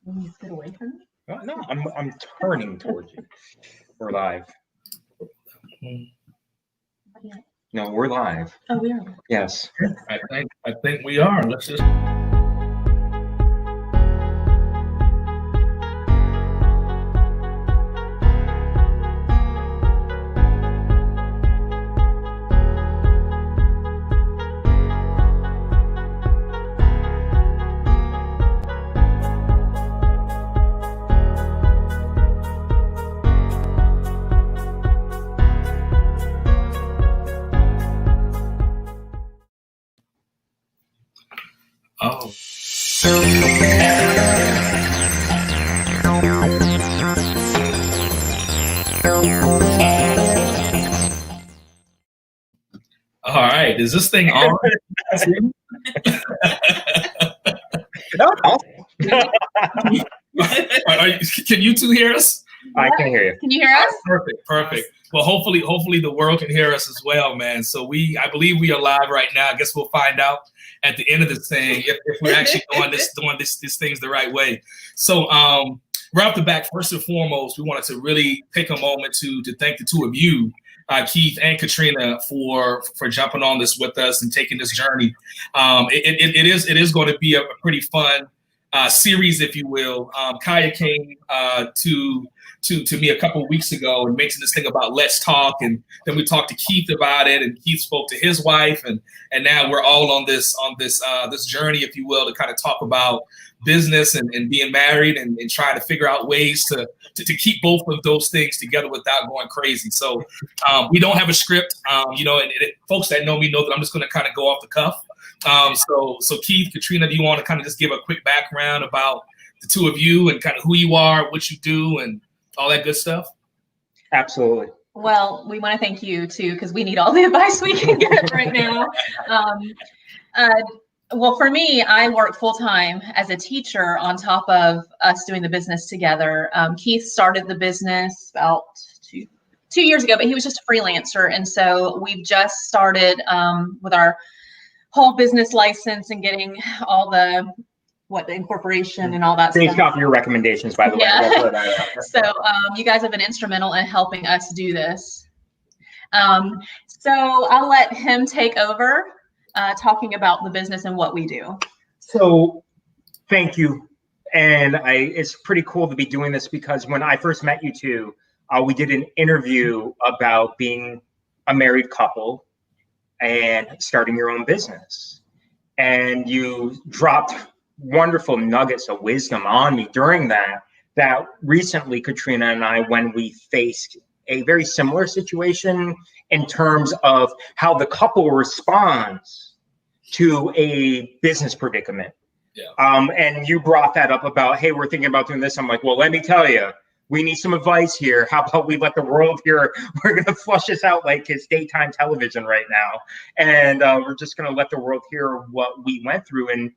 Can you get away from me? No, I'm turning towards you. We're live. No, we're live. Oh, we are. Yes. I think we are. Let's just. Oh. All right. Is this thing on? Can you two hear us? I can hear you. Can you hear us? Perfect. Well, hopefully the world can hear us as well, man. So I believe we are live right now. I guess we'll find out at the end of this thing if we're actually doing these things the right way. So right off the back, first and foremost, we wanted to really take a moment to thank the two of you, Keith and Katrina, for jumping on this with us and taking this journey. It is going to be a pretty fun series, if you will. Kaya came to me a couple of weeks ago and mentioned this thing about let's talk, and then we talked to Keith about it, and Keith spoke to his wife, and now we're all on this journey, if you will, to kind of talk about business and being married and trying to figure out ways to keep both of those things together without going crazy. So we don't have a script, and folks that know me know that I'm just going to kind of go off the cuff. So Keith, Katrina, do you want to kind of just give a quick background about the two of you and kind of who you are, what you do, and all that good stuff? Absolutely. Well, we want to thank you too, because we need all the advice we can get right now. Well, for me, I work full-time as a teacher on top of us doing the business together. Keith started the business about two years ago, but he was just a freelancer. And so we've just started with our whole business license and getting all the incorporation and all that stuff. Based off your recommendations, by the way. Yeah. So you guys have been instrumental in helping us do this. So I'll let him take over talking about the business and what we do. So thank you. And it's pretty cool to be doing this, because when I first met you two, we did an interview about being a married couple and starting your own business. And you dropped wonderful nuggets of wisdom on me during that recently, Katrina and I, when we faced a very similar situation in terms of how the couple responds to a business predicament. Yeah. And you brought that up about, hey, we're thinking about doing this. I'm like, well, let me tell you, we need some advice here. How about we let the world hear? We're going to flush this out like it's daytime television right now. And we're just going to let the world hear what we went through. And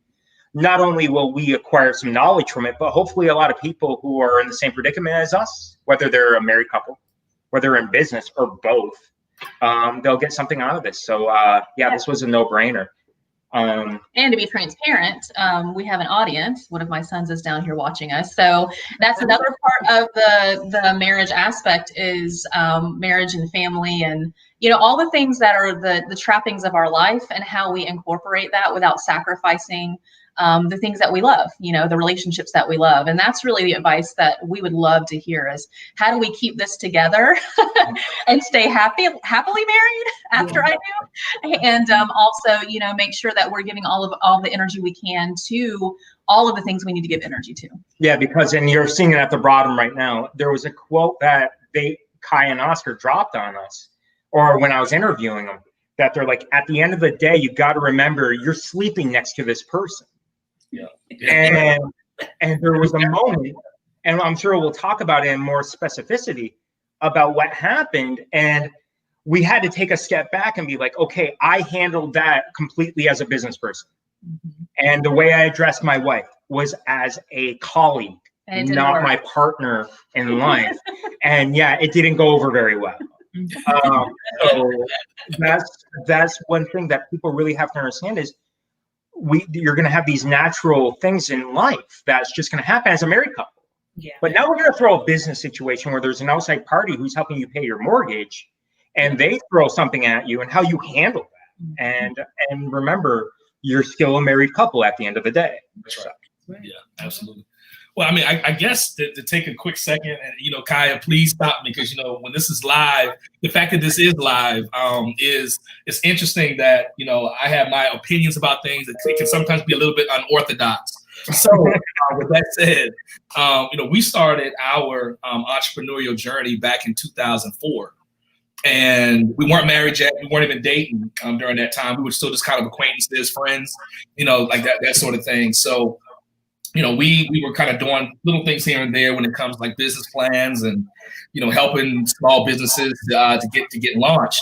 not only will we acquire some knowledge from it, but hopefully a lot of people who are in the same predicament as us, whether they're a married couple, whether they're in business or both, they'll get something out of this. So this was a no-brainer. And to be transparent, we have an audience. One of my sons is down here watching us. So that's another part of the marriage aspect is marriage and family and, all the things that are the trappings of our life and how we incorporate that without sacrificing the things that we love, the relationships that we love. And that's really the advice that we would love to hear is how do we keep this together and stay happily married after I do? And also, make sure that we're giving all the energy we can to all of the things we need to give energy to. Yeah, because, and you're seeing it at the bottom right now, there was a quote that Kai and Oscar dropped on us, or when I was interviewing them, that they're like, at the end of the day, you got to remember you're sleeping next to this person. Yeah. And there was a moment, and I'm sure we'll talk about it in more specificity about what happened. And we had to take a step back and be like, okay, I handled that completely as a business person. Mm-hmm. And the way I addressed my wife was as a colleague, not my partner in life. And yeah, it didn't go over very well. So that's one thing that people really have to understand is you're going to have these natural things in life that's just going to happen as a married couple. Yeah. But now we're going to throw a business situation where there's an outside party who's helping you pay your mortgage, and they throw something at you, and how you handle that. And remember, you're still a married couple at the end of the day. That's right. Yeah, absolutely. Well, I mean, I guess to take a quick second, and Kaya, please stop me, because when this is live, the fact that this is live it's interesting that I have my opinions about things that can sometimes be a little bit unorthodox. So with that said, we started our entrepreneurial journey back in 2004. And we weren't married yet. We weren't even dating during that time. We were still just kind of acquaintances, friends, like that sort of thing. So, we were kind of doing little things here and there when it comes like business plans and, helping small businesses to get launched.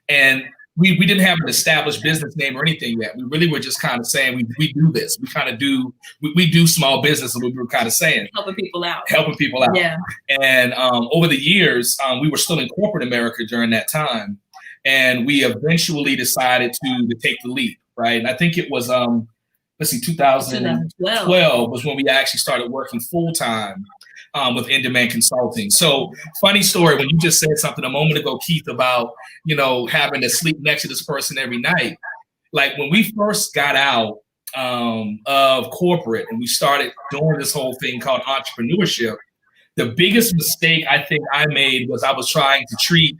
And we didn't have an established business name or anything yet. We really were just kind of saying we do this. We kind of we do small business, and we were kind of saying helping people out. Yeah. And over the years, we were still in corporate America during that time, and we eventually decided to take the leap, right? And I think it was 2012 was when we actually started working full time with In-Demand Consulting. So funny story, when you just said something a moment ago, Keith, about, having to sleep next to this person every night. Like when we first got out of corporate and we started doing this whole thing called entrepreneurship, the biggest mistake I think I made was I was trying to treat,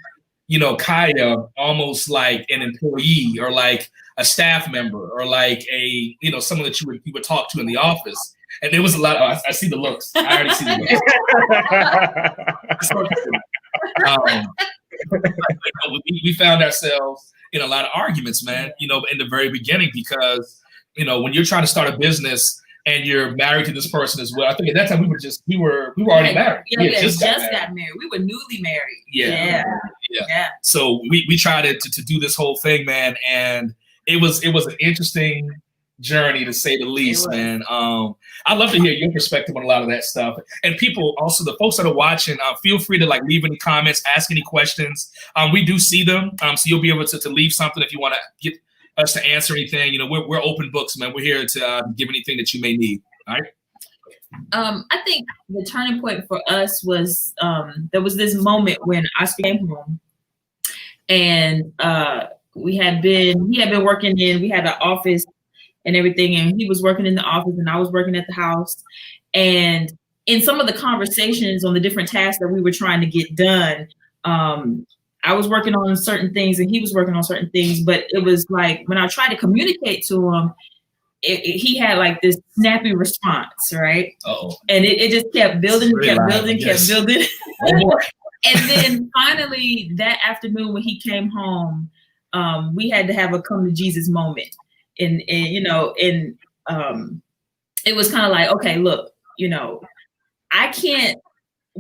Kaya almost like an employee or like a staff member or like a, someone that you would talk to in the office. And there was a lot of, I see the looks. I already see the looks. We found ourselves in a lot of arguments, man, in the very beginning, because, when you're trying to start a business and you're married to this person as well. I think at that time we were already married. Yeah, we just got married. We were newly married. Yeah. So we tried to do this whole thing, man, and it was an interesting journey, to say the least, man. I'd love to hear your perspective on a lot of that stuff. And people, also the folks that are watching, feel free to leave any comments, ask any questions. We do see them, so you'll be able to leave something if you want to get us to answer anything. We're open books, man. We're here to give anything that you may need. All right. I think the turning point for us was there was this moment when Oscar came home, and he had been working we had an office and everything, and he was working in the office and I was working at the house. And in some of the conversations on the different tasks that we were trying to get done, I was working on certain things and he was working on certain things, but it was like when I tried to communicate to him, he had like this snappy response, right? Uh-oh. And it just kept building, kept building. And then finally that afternoon when he came home, we had to have a come to Jesus moment. And it was kind of like, okay, look, I can't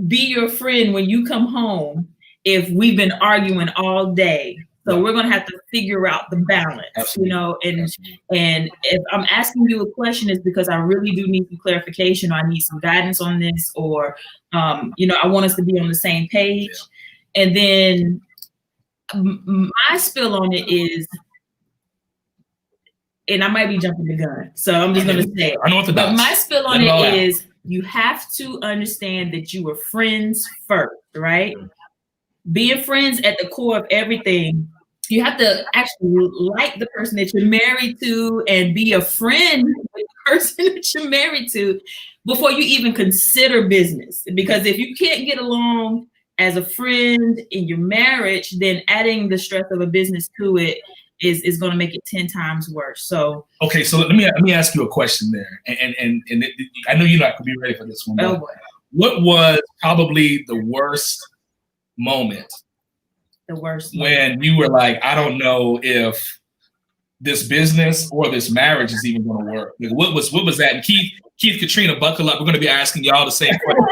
be your friend when you come home if we've been arguing all day. So we're going to have to figure out the balance, and if I'm asking you a question, it's because I really do need some clarification, or I need some guidance on this, or, I want us to be on the same page. Yeah. And then my spill on it is, and I might be jumping the gun, so I'm just going to say it. But my spill on it is, you have to understand that you were friends first, right? Being friends at the core of everything. You have to actually like the person that you're married to and be a friend with the person that you're married to before you even consider business. Because if you can't get along as a friend in your marriage, then adding the stress of a business to it is going to make it 10 times worse. So okay, so let me ask you a question there, and I know you're not going to be ready for this one. Oh boy. What was probably the worst moment? The worst when you were like, I don't know if this business or this marriage is even going to work. Like, what was that? And Keith, Katrina, buckle up. We're going to be asking y'all the same question.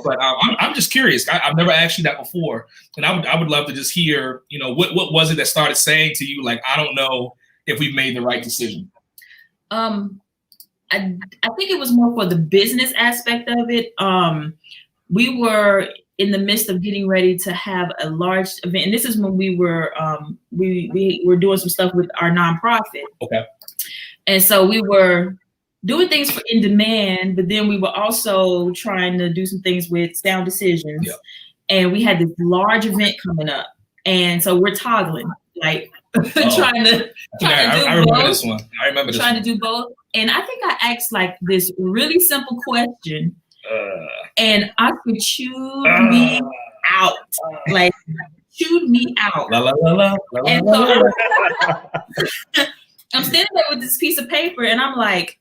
But I'm just curious. I've never asked you that before, and I would love to just hear. What was it that started saying to you, like, I don't know if we've made the right decision? I think it was more for the business aspect of it. We were in the midst of getting ready to have a large event, and this is when we were we were doing some stuff with our nonprofit. Okay. And so we were doing things for in demand, but then we were also trying to do some things with Sound Decisions. Yep. And we had this large event coming up. And so we're toggling, like trying to do remember both. This one. I remember this trying one. to do both. And I think I asked like this really simple question, and I could chew me out, like chewed me out. La, la, la, la, la, And la, so la, la. I'm standing there with this piece of paper, and I'm like,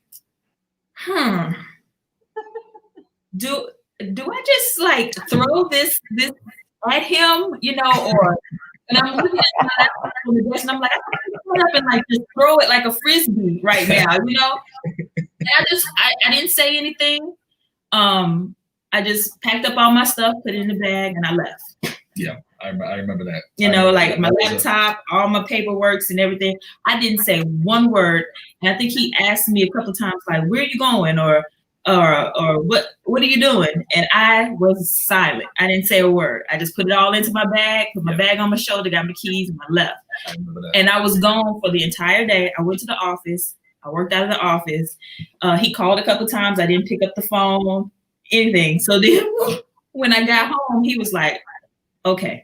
do I just like throw this at him, or? And I'm looking at my laptop on the desk, and I'm like, I can put up and like just throw it like a frisbee right now, And I didn't say anything. I just packed up all my stuff, put it in the bag, and I left. Yeah, I remember that. Like my laptop, all my paperworks and everything. I didn't say one word. And I think he asked me a couple of times, like, where are you going? Or what are you doing? And I was silent. I didn't say a word. I just put it all into my bag, put my bag on my shoulder, got my keys, and I left. I remember that. And I was gone for the entire day. I went to the office. I worked out of the office. He called a couple of times. I didn't pick up the phone, anything. So then when I got home, he was like, okay,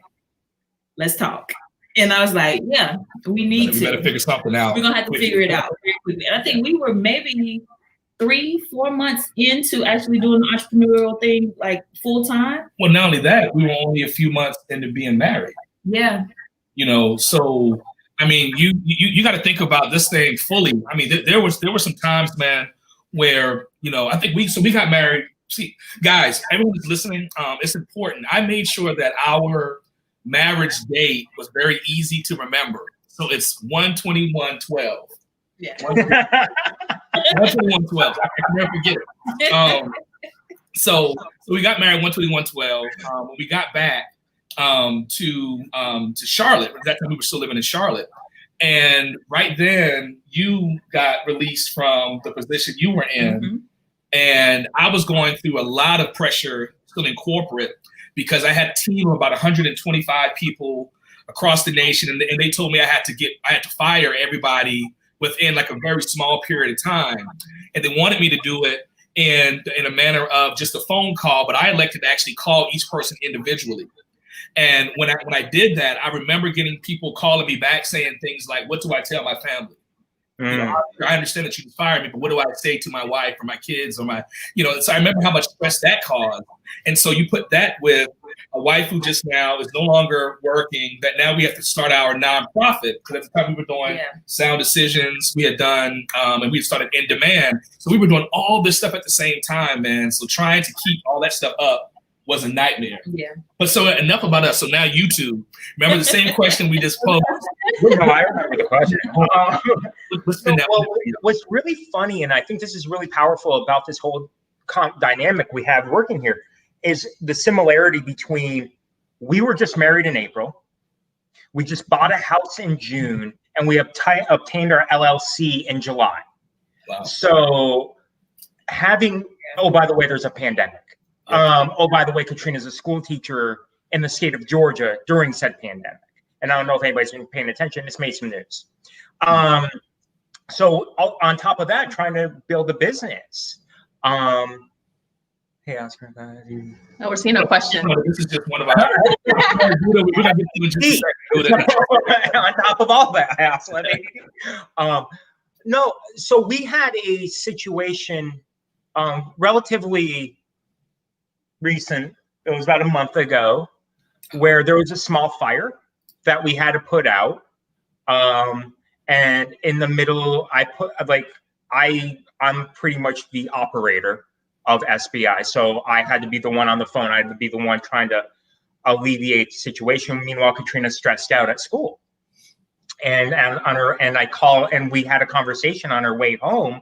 let's talk. And I was like, yeah, we better figure something out. We're going to have to figure it out very quickly. And I think we were maybe 3-4 months into actually doing the entrepreneurial thing, like full time. Well, not only that, we were only a few months into being married. Yeah. So I mean, you got to think about this thing fully. I mean, there were some times, man, where I think we got married. See, guys, everyone who's listening, it's important. I made sure that our marriage date was very easy to remember. So it's 1/21/12. Yeah. 1/21/12. I can never forget it. So we got married 1/21/12. When we got back to Charlotte, at that time we were still living in Charlotte, and right then you got released from the position you were in, Mm-hmm. and I was going through a lot of pressure still in corporate because I had a team of about 125 people across the nation, and they told me I had to fire everybody within like a very small period of time, and they wanted me to do it in a manner of just a phone call, but I elected to actually call each person individually. And when I did that, I remember getting people calling me back saying things like, "What do I tell my family? I understand that you fired me, but what do I say to my wife or my kids or my, So I remember how much stress that caused. And so you put that with a wife who just now is no longer working, that now we have to start our nonprofit, because at the time we were doing Sound Decisions, we had done, and we started In Demand. So we were doing all this stuff at the same time, man. So trying to keep all that stuff up was a nightmare. Yeah. But so enough about us. So now you two, remember the same question we just posed? No, I remember the question. What's really funny, and I think this is really powerful about this whole dynamic we have working here, is the similarity between we were just married in April, we just bought a house in June, and we obtained our LLC in July. Wow. So oh, by the way, there's a pandemic. Oh, by the way, Katrina's a school teacher in the state of Georgia during said pandemic. And I don't know if anybody's been paying attention. It's made some news. So on top of that, trying to build a business. Hey, Oscar. Oh, we're seeing a question. This is just one of our. On top of all that, no. So we had a situation relatively recent. It was about a month ago, where there was a small fire that we had to put out. And in the middle, I'm pretty much the operator of SBI. So I had to be the one on the phone. I had to be the one trying to alleviate the situation. Meanwhile, Katrina's stressed out at school. And I call, and we had a conversation on our way home.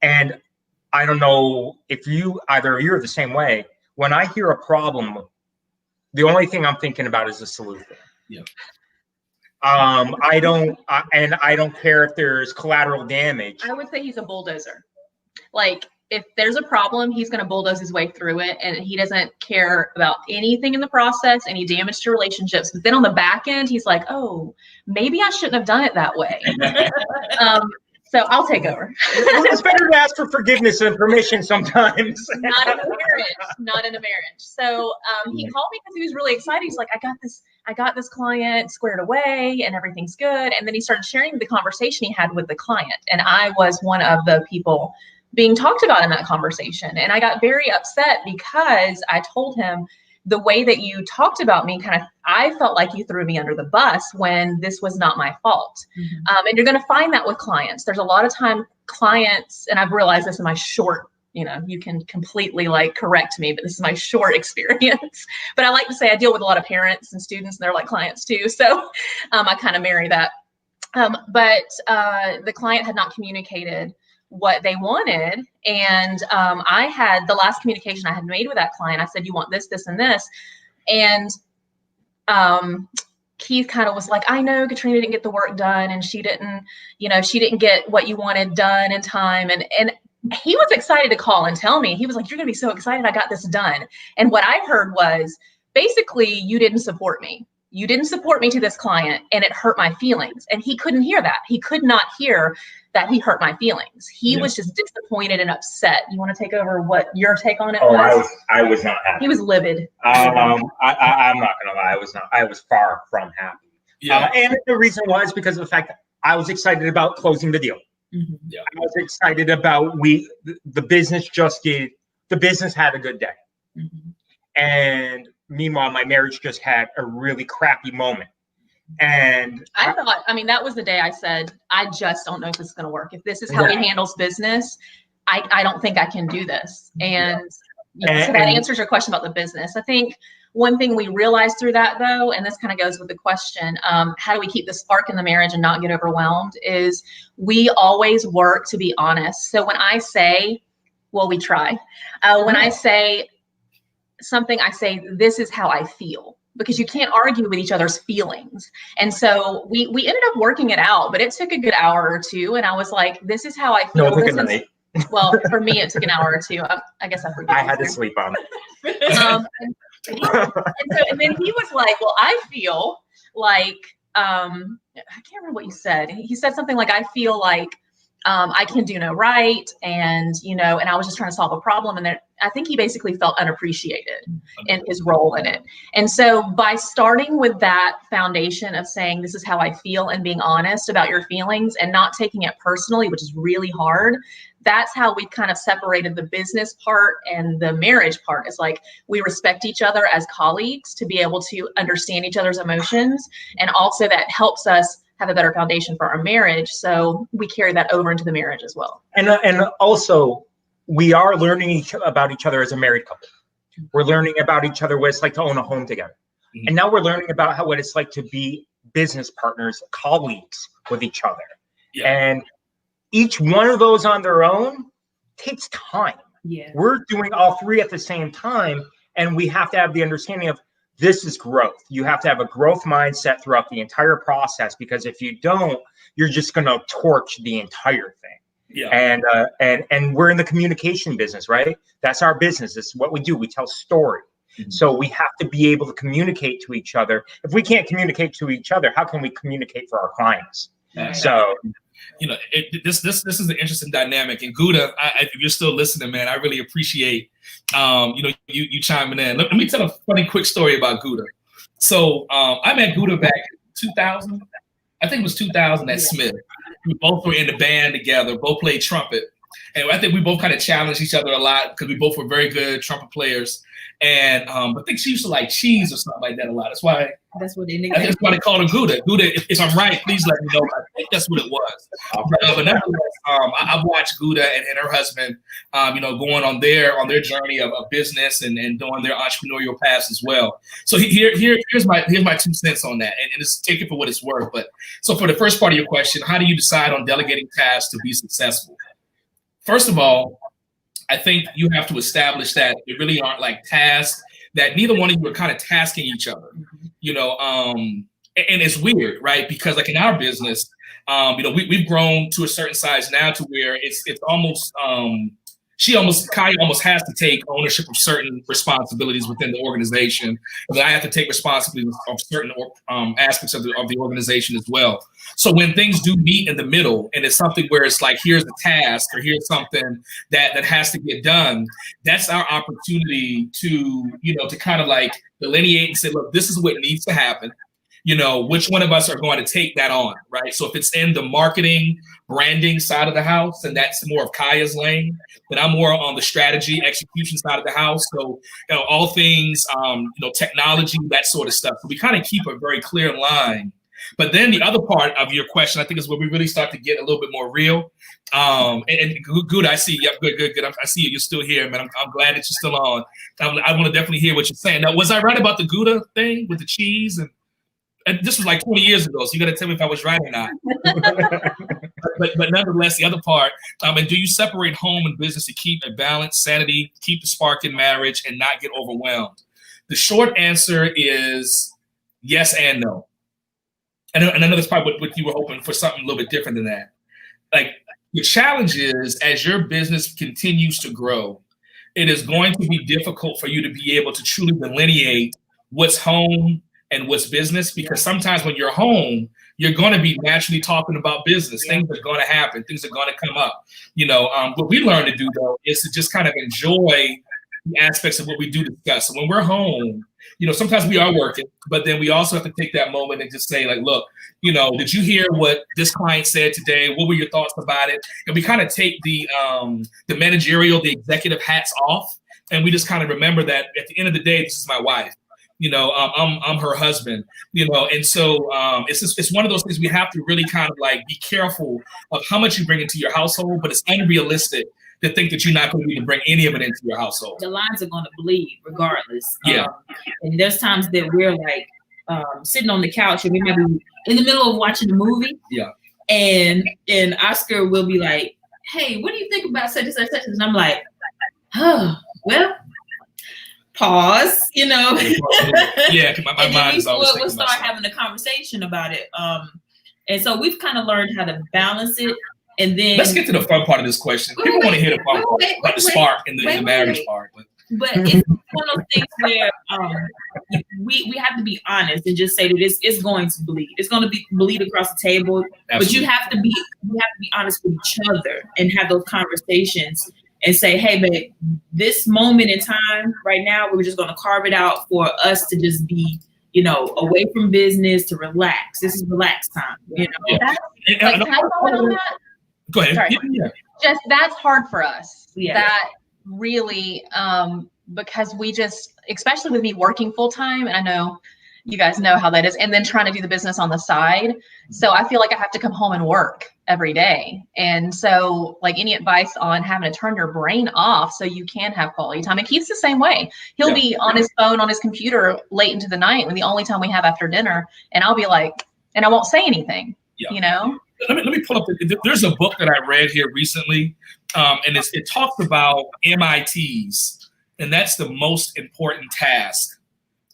And I don't know if either of you are the same way. When I hear a problem, the only thing I'm thinking about is the solution. Yeah. I don't care if there's collateral damage. I would say he's a bulldozer. Like, if there's a problem, he's going to bulldoze his way through it, and he doesn't care about anything in the process, any damage to relationships. But then on the back end, he's like, oh, maybe I shouldn't have done it that way. So I'll take over. It's better to ask for forgiveness and permission sometimes. Not in a marriage. Not in a marriage. So he called me because he was really excited. He's like, I got this client squared away and everything's good. And then he started sharing the conversation he had with the client. And I was one of the people being talked about in that conversation. And I got very upset because I told him, the way that you talked about me, I felt like you threw me under the bus when this was not my fault. Mm-hmm. And you're going to find that with clients. There's a lot of time clients, and I've realized this in my short, you can completely correct me, but this is my short experience. But I like to say I deal with a lot of parents and students, and they're like clients too. So I kind of marry that. But the client had not communicated what they wanted. And I had the last communication I had made with that client. I said, you want this, this, and this. And Keith kind of was like, I know Katrina didn't get the work done and she didn't get what you wanted done in time. And he was excited to call and tell me. He was like, you're going to be so excited I got this done. And what I heard was, basically, you didn't support me. You didn't support me to this client, and it hurt my feelings. And he couldn't hear that. He could not hear that he hurt my feelings. He was just disappointed and upset. You want to take over what your take on it was? I was not happy. He was livid. I'm not gonna lie. I was far from happy. Yeah. And the reason was because of the fact that I was excited about closing the deal. Mm-hmm. Yeah. I was excited about the business had a good day. Mm-hmm. And meanwhile, my marriage just had a really crappy moment. And I thought, that was the day I said, I just don't know if this is going to work. If this is how he handles business, I don't think I can do this. And so that answers your question about the business. I think one thing we realized through that, though, and this kind of goes with the question, how do we keep the spark in the marriage and not get overwhelmed, is we always work to be honest. So when I say, we try. When I say something, I say, this is how I feel, because you can't argue with each other's feelings. And so we ended up working it out, but it took a good hour or two. And I was like, this is how I feel. No, it took a night. Well, for me, it took an hour or two. I guess I forget. I had to sleep on it. And then he was like, well, I feel like, I can't remember what you said. He said something like, I feel like I can do no right. And, and I was just trying to solve a problem. And I think he basically felt unappreciated in his role in it. And so by starting with that foundation of saying, this is how I feel, and being honest about your feelings and not taking it personally, which is really hard, that's how we kind of separated the business part and the marriage part. It's like, we respect each other as colleagues to be able to understand each other's emotions. And also that helps us have a better foundation for our marriage. So we carry that over into the marriage as well. And also, we are learning about each other as a married couple. We're learning about each other, what it's like to own a home together. Mm-hmm. And now we're learning about what it's like to be business partners, colleagues with each other. Yeah. And each one of those on their own takes time. Yeah. We're doing all three at the same time. And we have to have the understanding of, this is growth. You have to have a growth mindset throughout the entire process, because if you don't, you're just going to torch the entire thing. Yeah. And we're in the communication business, right? That's our business. It's what we do. We tell story. Mm-hmm. So we have to be able to communicate to each other. If we can't communicate to each other, how can we communicate for our clients? Right. So, this is an interesting dynamic. And Gouda, if you're still listening, man, I really appreciate you chiming in. Let me tell a funny quick story about Gouda. So I met Gouda back in 2000. I think it was 2000 at Smith. We both were in the band together, both played trumpet. And I think we both kind of challenged each other a lot because we both were very good trumpet players. And I think she used to like cheese or something like that a lot. That's why they called her Gouda. Gouda, if I'm right, please let me know. I think that's what it was. But nevertheless, I've watched Gouda and her husband, going on their journey of business and doing their entrepreneurial paths as well. So here's my 2 cents on that, and just take it for what it's worth. But so for the first part of your question, how do you decide on delegating tasks to be successful? First of all, I think you have to establish that it really aren't like tasks, that neither one of you are kind of tasking each other, and it's weird, right? Because like in our business, we've grown to a certain size now to where it's almost Kaya almost has to take ownership of certain responsibilities within the organization. And then I have to take responsibility of certain aspects of the organization as well. So when things do meet in the middle, and it's something where it's like, here's a task or here's something that has to get done, that's our opportunity to, to kind of like delineate and say, look, this is what needs to happen. Which one of us are going to take that on, right? So if it's in the marketing, branding side of the house, and that's more of Kaya's lane, then I'm more on the strategy, execution side of the house. So, all things, technology, that sort of stuff. So we kind of keep a very clear line. But then the other part of your question, I think, is where we really start to get a little bit more real. And good, I see. Yep, good. I see you. You're still here, man. I'm glad that you're still on. I want to definitely hear what you're saying. Now, was I right about the Gouda thing with the cheese? And this was like 20 years ago, so you got to tell me if I was right or not. but nonetheless, the other part, and do you separate home and business to keep a balance, sanity, keep the spark in marriage, and not get overwhelmed? The short answer is yes and no. And I know that's probably what you were hoping for, something a little bit different than that. Like, the challenge is, as your business continues to grow, it is going to be difficult for you to be able to truly delineate what's home and what's business, because sometimes when you're home, you're going to be naturally talking about business. Things are going to happen. Things are going to come up. What we learn to do, though, is to just kind of enjoy the aspects of what we do discuss. So when we're home, sometimes we are working, but then we also have to take that moment and just say, like, look, did you hear what this client said today? What were your thoughts about it? And we kind of take the managerial, the executive hats off, and we just kind of remember that at the end of the day, this is my wife. I'm her husband, and so it's one of those things we have to really kind of like be careful of how much you bring into your household, but it's unrealistic to think that you're not going to be able to bring any of it into your household. The lines are going to bleed regardless. Yeah. And there's times that we're like sitting on the couch and we might be in the middle of watching a movie. Yeah. And Oscar will be like, hey, what do you think about such and such? And I'm like, oh, well, pause, Yeah, my mind is always we'll start having a conversation about it. And so we've kind of learned how to balance it. And then let's get to the fun part of this question. People want to hear the fun part, like the spark in the marriage part. But it's one of those things where we have to be honest and just say that it's going to bleed. It's going to be bleed across the table. Absolutely. But you have to be honest with each other and have those conversations and say, hey, babe, this moment in time right now, we're just going to carve it out for us to just be, away from business, to relax. This is relax time. Can I comment on that? Go ahead. Sorry. Yeah. Just that's hard for us. Yeah. That really, because we just, especially with me working full time, and I know you guys know how that is, and then trying to do the business on the side. So I feel like I have to come home and work every day. And so, like, any advice on having to turn your brain off so you can have quality time? And Keith's the same way. He'll be on his phone, on his computer late into the night when the only time we have after dinner, and I'll be like, and I won't say anything, Let me pull up. There's a book that I read here recently, and it talks about MITs, and that's the most important task,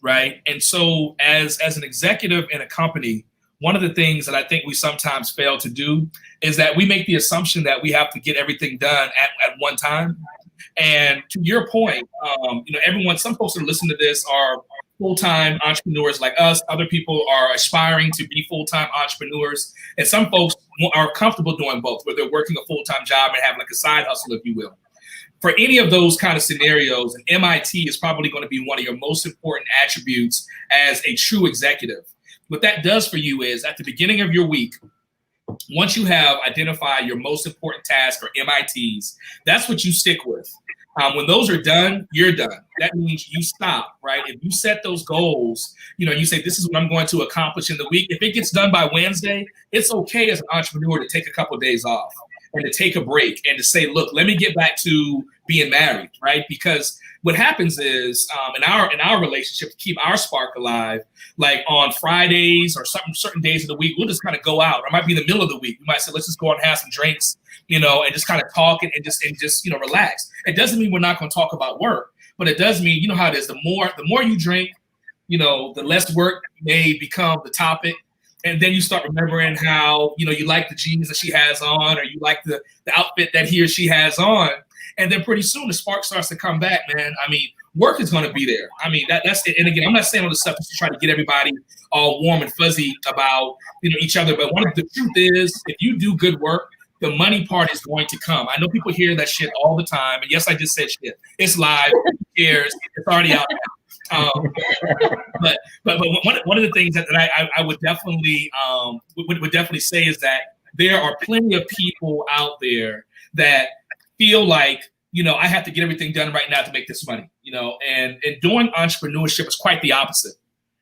right? And so as an executive in a company, one of the things that I think we sometimes fail to do is that we make the assumption that we have to get everything done at one time. And to your point, some folks that listen to this are full-time entrepreneurs like us. Other people are aspiring to be full-time entrepreneurs. And some folks are comfortable doing both, where they're working a full-time job and having like a side hustle, if you will. For any of those kind of scenarios, an MIT is probably going to be one of your most important attributes as a true executive. What that does for you is at the beginning of your week, once you have identified your most important task or MITs, that's what you stick with. When those are done, you're done. That means you stop, right? If you set those goals, you say, this is what I'm going to accomplish in the week. If it gets done by Wednesday, it's okay as an entrepreneur to take a couple of days off and to take a break and to say, look, let me get back to being married, right? Because what happens is in our relationship, to keep our spark alive, like on Fridays or certain days of the week, we'll just kind of go out. It might be in the middle of the week. We might say, let's just go out and have some drinks, and just kind of talk and just relax. It doesn't mean we're not going to talk about work, but it does mean, how it is. The more you drink, the less work may become the topic. And then you start remembering how, you like the jeans that she has on, or you like the outfit that he or she has on. And then pretty soon the spark starts to come back, man. I mean, work is going to be there. I mean, that's it. And again, I'm not saying all this stuff just to try to get everybody all warm and fuzzy about, each other. But one of the truth is, if you do good work, the money part is going to come. I know people hear that shit all the time. And yes, I just said shit. It's live. Who cares? It's already out now. But one of the things that I would definitely would definitely say is that there are plenty of people out there that feel like, I have to get everything done right now to make this money, and doing entrepreneurship is quite the opposite.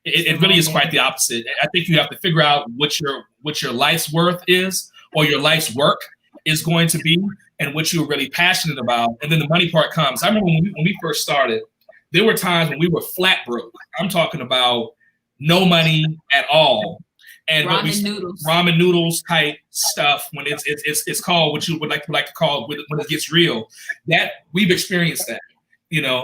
It really is quite the opposite. I think you have to figure out what your life's worth is, or your life's work is going to be, and what you're really passionate about. And then the money part comes. I remember when we first started, there were times when we were flat broke. I'm talking about no money at all. And ramen noodles type stuff, when it's called what you would like to call when it gets real. That we've experienced that,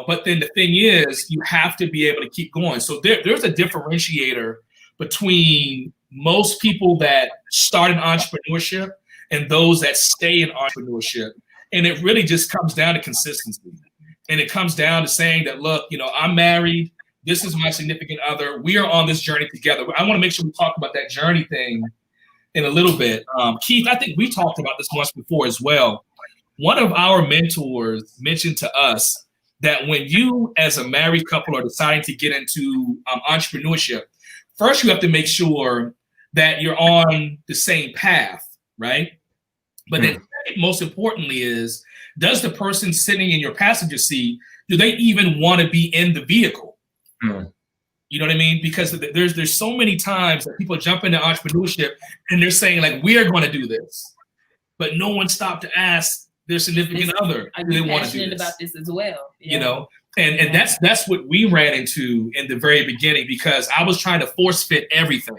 But then the thing is, you have to be able to keep going. So there's a differentiator between most people that start in entrepreneurship and those that stay in entrepreneurship, and it really just comes down to consistency. And it comes down to saying that, look, I'm married. This is my significant other. We are on this journey together. I want to make sure we talk about that journey thing in a little bit. Keith, I think we talked about this once before as well. One of our mentors mentioned to us that when you, as a married couple, are deciding to get into entrepreneurship, first you have to make sure that you're on the same path, right? But then most importantly is, does the person sitting in your passenger seat, do they even want to be in the vehicle? You know what I mean? Because there's so many times that people jump into entrepreneurship and they're saying like, we are going to do this, but no one stopped to ask their significant other, do they want to do this? About this as well, and that's what we ran into in the very beginning, because I was trying to force fit everything.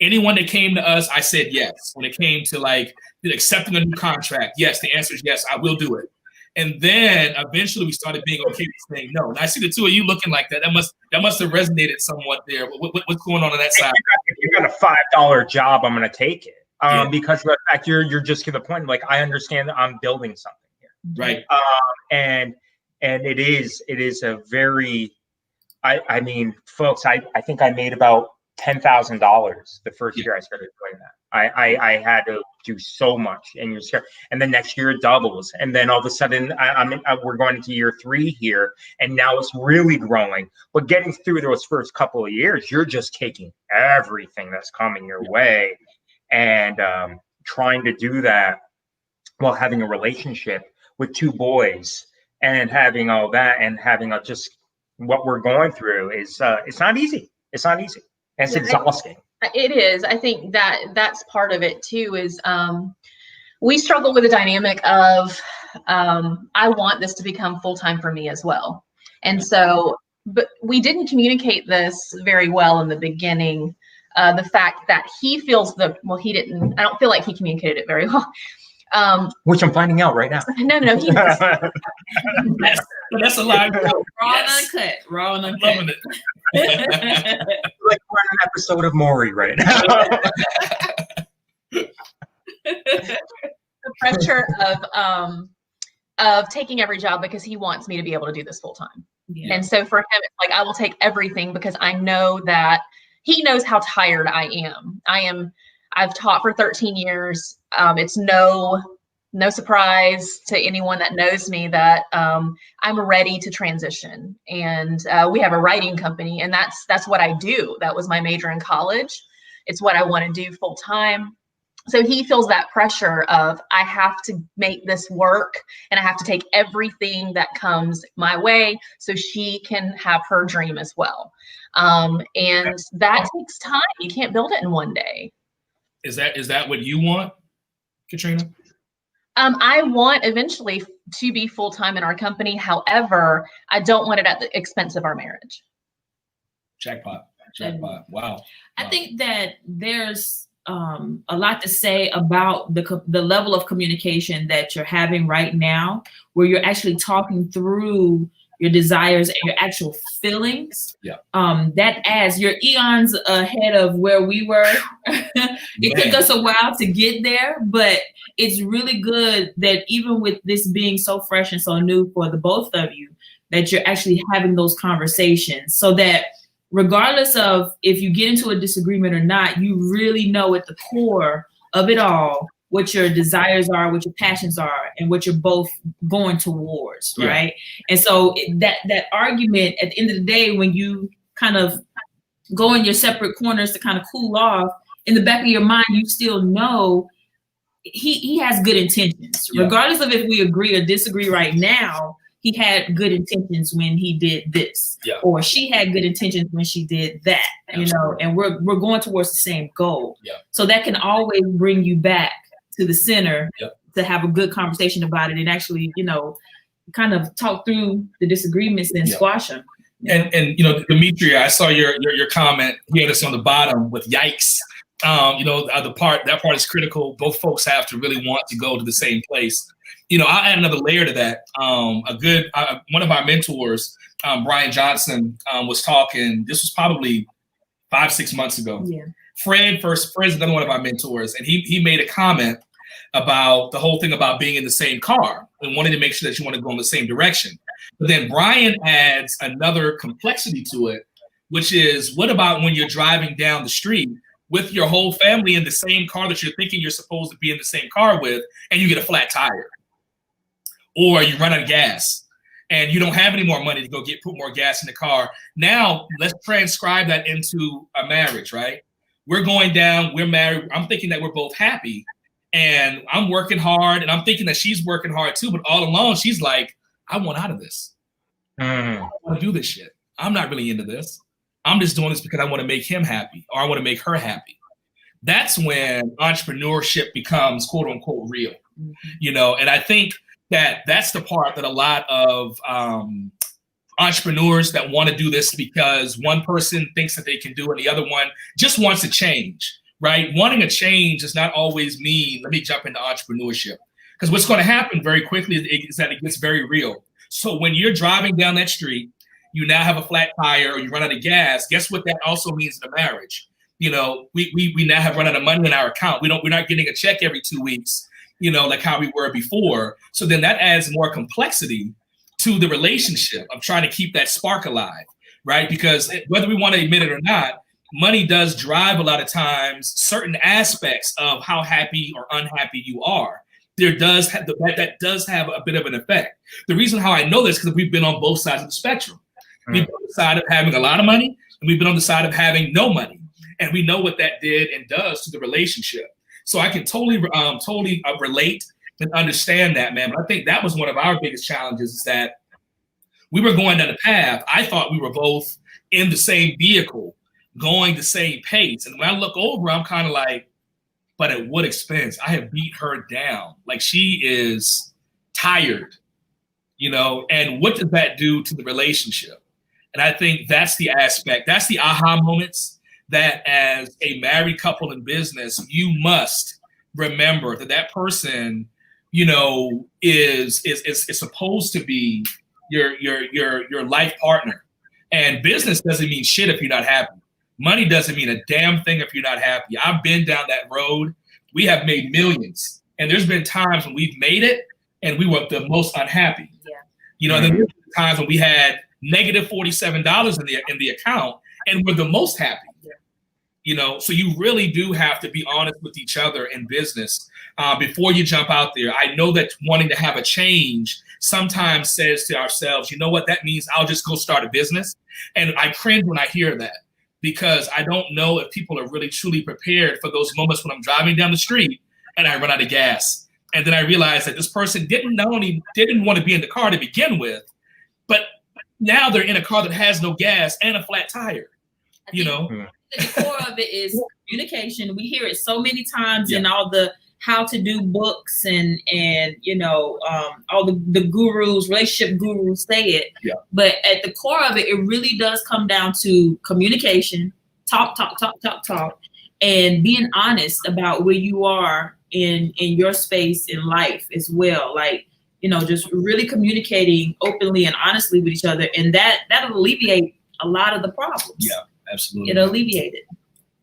Anyone that came to us, I said yes. When it came to like accepting a new contract, yes, the answer is yes, I will do it. And then eventually we started being okay with saying no. And I see the two of you looking like that. That must have resonated somewhat there. What's going on that side? If you got a $5 job, I'm going to take it. Because of the fact you're just to the point, like, I understand that I'm building something here. Right. And it is a very, I mean, folks, I think I made about $10,000 the first year I started doing that. I had to do so much, and then next year it doubles, and then all of a sudden we're going into year 3 here, and now it's really growing. But getting through those first couple of years, you're just taking everything that's coming your way, and trying to do that while having a relationship with 2 boys and having all that, and having just what we're going through is it's not easy. It's not easy. It's exhausting. It is. I think that's part of it too, is we struggle with the dynamic of I want this to become full-time for me as well. And so, but we didn't communicate this very well in the beginning. The fact that he feels he didn't, I don't feel like he communicated it very well. Which I'm finding out right now. No. That's a lie. Raw and uncut. Loving it. Like we're on an episode of Maury right now. The pressure of taking every job because he wants me to be able to do this full time. Yeah. And so for him, it's like, I will take everything because I know that he knows how tired I am. I've taught for 13 years. It's no surprise to anyone that knows me that I'm ready to transition. And we have a writing company, and that's what I do. That was my major in college. It's what I want to do full time. So he feels that pressure of, I have to make this work, and I have to take everything that comes my way so she can have her dream as well. And that takes time. You can't build it in one day. Is that what you want, Katrina? I want eventually to be full-time in our company. However, I don't want it at the expense of our marriage. Jackpot. Wow. I think that there's a lot to say about the level of communication that you're having right now, where you're actually talking through your desires, and your actual feelings. Yeah. That adds, you're eons ahead of where we were. It took us a while to get there, but it's really good that even with this being so fresh and so new for the both of you, that you're actually having those conversations, so that regardless of if you get into a disagreement or not, you really know at the core of it all what your desires are, what your passions are, and what you're both going towards, right? And so that argument at the end of the day, when you kind of go in your separate corners to kind of cool off, in the back of your mind, you still know he has good intentions. Regardless of if we agree or disagree right now, he had good intentions when he did this, or she had good intentions when she did that, you know, and we're going towards the same goal. So that can always bring you back to the center to have a good conversation about it and actually, you know, kind of talk through the disagreements and squash them. And you know, Demetria, I saw your comment. You had us on the bottom with yikes. You know, that part is critical. Both folks have to really want to go to the same place. You know, I'll add another layer to that. One of our mentors, Brian Johnson, was talking. This was probably 5-6 months ago. Fred's another one of our mentors, and he made a comment about the whole thing about being in the same car and wanting to make sure that you want to go in the same direction. But then Brian adds another complexity to it, which is, what about when you're driving down the street with your whole family in the same car that you're thinking you're supposed to be in the same car with, and you get a flat tire, or you run out of gas and you don't have any more money to go put more gas in the car? Now let's transcribe that into a marriage, right? We're going down, we're married. I'm thinking that we're both happy, and I'm working hard, and I'm thinking that she's working hard too. But all along, she's like, I want out of this. I don't want to do this shit. I'm not really into this. I'm just doing this because I want to make him happy, or I want to make her happy. That's when entrepreneurship becomes quote unquote real, you know? And I think that that's the part that a lot of entrepreneurs that want to do this because one person thinks that they can do it, and the other one just wants to change, right? Wanting a change does not always mean, let me jump into entrepreneurship. Because what's going to happen very quickly is that it gets very real. So when you're driving down that street, you now have a flat tire or you run out of gas. Guess what that also means in a marriage? You know, we now have run out of money in our account. We're not getting a check every 2 weeks, you know, like how we were before. So then that adds more complexity to the relationship of trying to keep that spark alive, right? Because whether we want to admit it or not, money does drive a lot of times certain aspects of how happy or unhappy you are. That does have a bit of an effect. The reason how I know this is because we've been on both sides of the spectrum. We've been on the side of having a lot of money, and we've been on the side of having no money. And we know what that did and does to the relationship. So I can totally relate and understand that, man. But I think that was one of our biggest challenges, is that we were going down a path. I thought we were both in the same vehicle, going the same pace. And when I look over, I'm kind of like, but at what expense? I have beat her down. Like, she is tired, you know? And what does that do to the relationship? And I think that's the aspect, that's the aha moments that as a married couple in business, you must remember that person, you know, is supposed to be your life partner. And business doesn't mean shit if you're not happy. Money doesn't mean a damn thing if you're not happy. I've been down that road. We have made millions. And there's been times when we've made it and we were the most unhappy. Yeah. You know, and then there's been times when we had negative $47 in the account and we're the most happy. Yeah. You know, so you really do have to be honest with each other in business before you jump out there. I know that wanting to have a change sometimes says to ourselves, you know what, that means I'll just go start a business. And I cringe when I hear that, because I don't know if people are really truly prepared for those moments when I'm driving down the street and I run out of gas. And then I realize that this person didn't want to be in the car to begin with, but now they're in a car that has no gas and a flat tire, you know? The core of it is communication. We hear it so many times in all the how to do books and you know, all the gurus, relationship gurus say it. Yeah. But at the core of it, it really does come down to communication, talk, and being honest about where you are in your space in life as well. Like, just really communicating openly and honestly with each other. And that'll alleviate a lot of the problems. Yeah, absolutely. It'll alleviate it.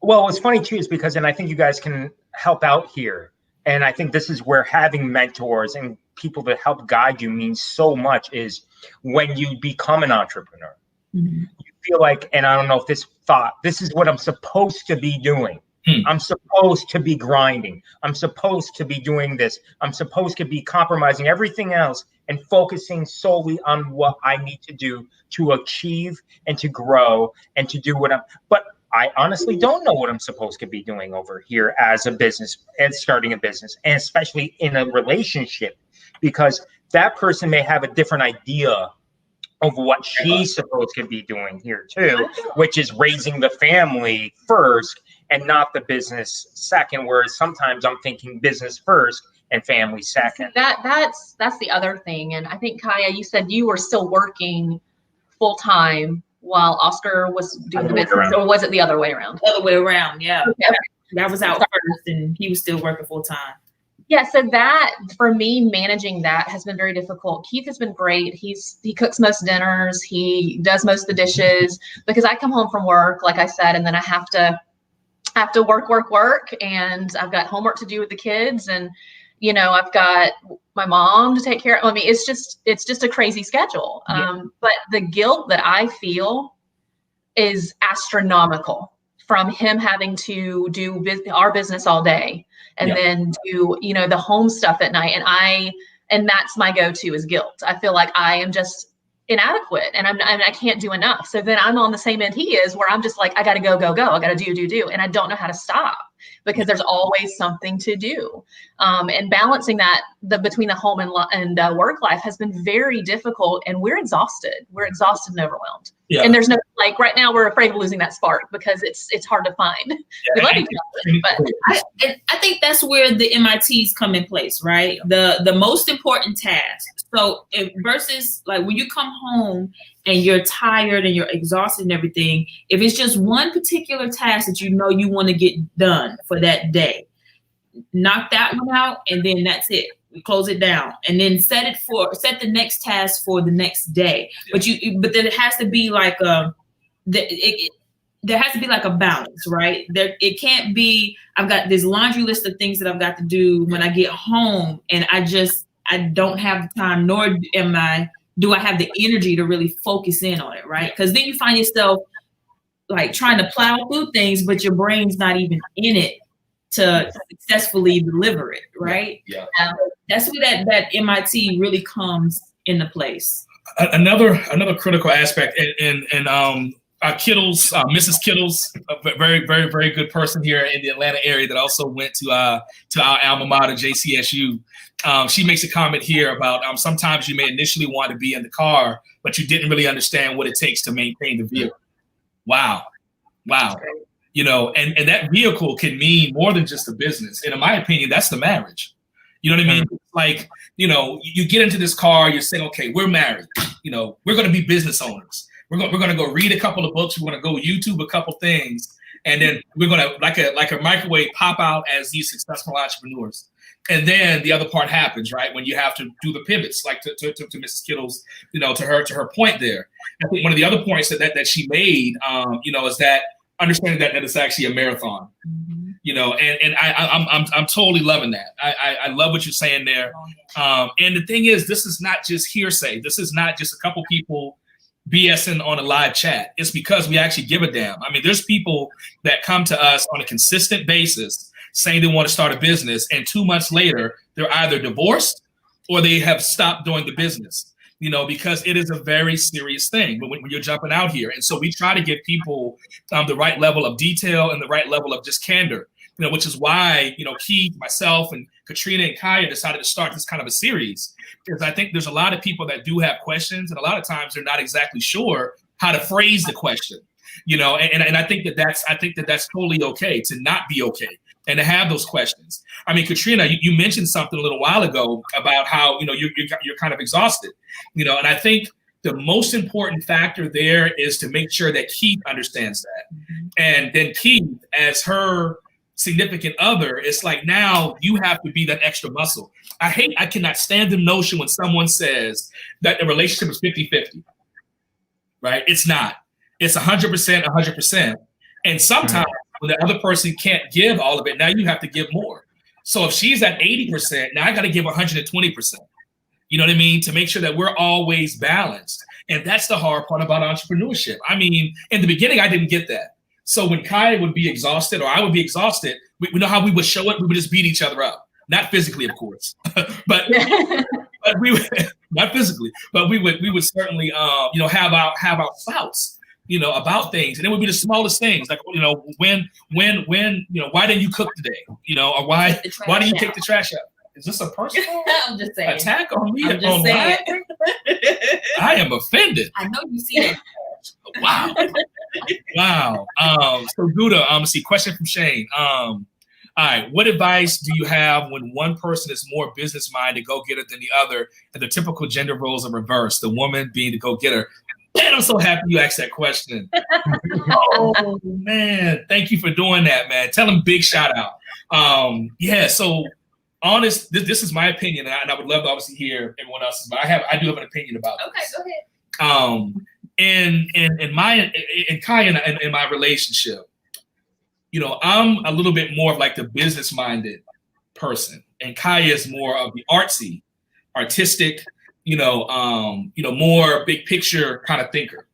Well, what's funny too is because, and I think you guys can help out here. And I think this is where having mentors and people that help guide you means so much, is when you become an entrepreneur. Mm-hmm. You feel like, and I don't know if this is what I'm supposed to be doing. I'm supposed to be grinding. I'm supposed to be doing this. I'm supposed to be compromising everything else and focusing solely on what I need to do to achieve and to grow and to do but I honestly don't know what I'm supposed to be doing over here as a business and starting a business, and especially in a relationship, because that person may have a different idea of what she's supposed to be doing here too, which is raising the family first and not the business second. Whereas sometimes I'm thinking business first and family second. That's the other thing. And I think, Kaya, you said you were still working full time while Oscar was doing the business, or was it the other way around? The other way around, yeah. Okay. I was out first and he was still working full time. Yeah, so that, for me, managing that has been very difficult. Keith has been great. He cooks most dinners. He does most of the dishes, because I come home from work, like I said, and then I have to work, and I've got homework to do with the kids, and I've got my mom to take care of. I mean, it's just a crazy schedule. Yeah. But the guilt that I feel is astronomical from him having to do our business all day and then do, the home stuff at night. And that's my go-to, is guilt. I feel like I am just inadequate and I can't do enough. So then I'm on the same end he is, where I'm just like, I got to go. I got to do. And I don't know how to stop, because there's always something to do. And balancing that between the home and work life has been very difficult, and we're exhausted. We're exhausted and overwhelmed. Yeah. And there's no, like, right now we're afraid of losing that spark, because it's hard to find. Yeah. We love each other, but I think that's where the MITs come in place, right? The most important task. So versus like when you come home and you're tired and you're exhausted and everything, if it's just one particular task that you want to get done for that day, knock that one out, and then that's it. We close it down, and then set the next task for the next day. But then it has to be like there has to be like a balance, right? It can't be, I've got this laundry list of things that I've got to do when I get home, and I don't have the time, nor do I have the energy to really focus in on it, right? Because then you find yourself like trying to plow through things, but your brain's not even in it to successfully deliver it, right? Yeah. That's where that MIT really comes into place. Another critical aspect, and Kittles, Mrs. Kittles, a very, very, very good person here in the Atlanta area that also went to our alma mater, JCSU. She makes a comment here about sometimes you may initially want to be in the car, but you didn't really understand what it takes to maintain the vehicle. Wow. And that vehicle can mean more than just a business. And in my opinion, that's the marriage. You know what I mean? Like, you get into this car, you're saying, okay, we're married. We're going to be business owners. We're going to go read a couple of books. We're going to go YouTube a couple things. And then we're going to, like a microwave, pop out as these successful entrepreneurs. And then the other part happens, right? When you have to do the pivots, like to Mrs. Kittles, to her point there. I think one of the other points that she made, is that understanding that it's actually a marathon. And I'm totally loving that. I love what you're saying there. And the thing is, this is not just hearsay. This is not just a couple people BSing on a live chat. It's because we actually give a damn. I mean, there's people that come to us on a consistent basis saying they want to start a business, and 2 months later, they're either divorced or they have stopped doing the business, because it is a very serious thing when you're jumping out here. And so we try to give people the right level of detail and the right level of just candor, which is why, Keith, myself, and Katrina and Kaya decided to start this kind of a series, because I think there's a lot of people that do have questions, and a lot of times they're not exactly sure how to phrase the question, and I think that's totally okay to not be okay and to have those questions. I mean, Katrina, you mentioned something a little while ago about how, you're kind of exhausted, and I think the most important factor there is to make sure that Keith understands that. And then Keith, as her significant other, it's like now you have to be that extra muscle. I cannot stand the notion when someone says that the relationship is 50-50, right? It's not. It's 100%, 100%. And sometimes when the other person can't give all of it, now you have to give more. So if she's at 80%, now I got to give 120%. You know what I mean? To make sure that we're always balanced. And that's the hard part about entrepreneurship. I mean, in the beginning, I didn't get that. So when Kaya would be exhausted or I would be exhausted, we know how we would show it. We would just beat each other up. Not physically, of course, but we would, not physically, but we would certainly, have our spouts, about things. And it would be the smallest things, like, when, why didn't you cook today? Or why didn't you take the trash out? Is this a personal I'm just saying. attack on me? I'm just saying. I am offended. I know you see that. Wow. Wow. So Gouda, see, question from Shane. All right, what advice do you have when one person is more business-minded, go-getter than the other, and the typical gender roles are reversed, the woman being the go-getter? Man, I'm so happy you asked that question. Oh, man. Thank you for doing that, man. Tell them big shout out. So honest, this is my opinion, and I would love to obviously hear everyone else's, but I do have an opinion about this. Okay, go ahead. In Kaya and in my relationship, I'm a little bit more of like the business-minded person, and Kaya is more of the artistic, more big picture kind of thinker.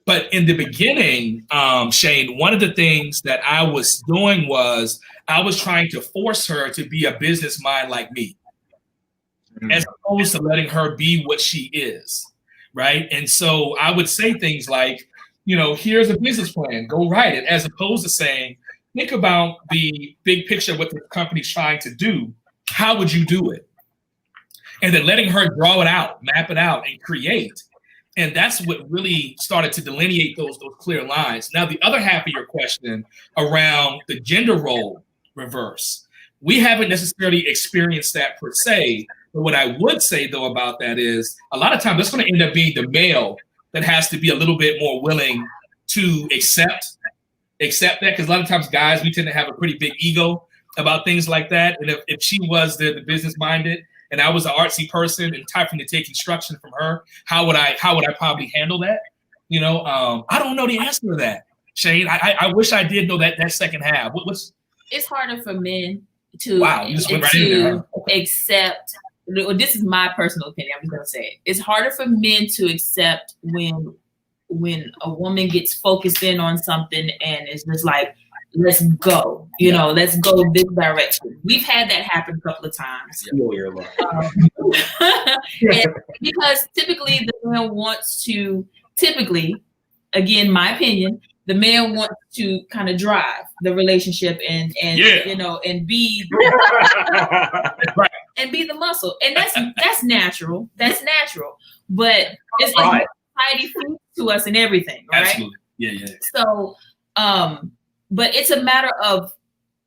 But in the beginning, Shane, one of the things that I was doing was I was trying to force her to be a business mind like me, as opposed to letting her be what she is, right? And so I would say things like, here's a business plan, go write it, as opposed to saying, think about the big picture of what the company's trying to do. How would you do it? And then letting her draw it out, map it out, and create. And that's what really started to delineate those clear lines. Now, the other half of your question around the gender role reverse, we haven't necessarily experienced that per se. But what I would say, though, about that is a lot of times that's going to end up being the male that has to be a little bit more willing to accept that. Because a lot of times guys, we tend to have a pretty big ego about things like that. And if she was the business-minded, and I was an artsy person and typing to take instruction from her, how would I probably handle that? I don't know the answer to that, Shane. I wish I did know that second half. It's harder for men to, you just went right in there. Accept. This is my personal opinion. I'm just gonna say it. It's harder for men to accept when a woman gets focused in on something and it's just like, let's go, let's go this direction. We've had that happen a couple of times. Because typically the man wants to, again, my opinion, the man wants to kind of drive the relationship and be and be the muscle. And that's natural. That's natural. But it's like society fruit to us and everything, right? Absolutely. Yeah. So but it's a matter of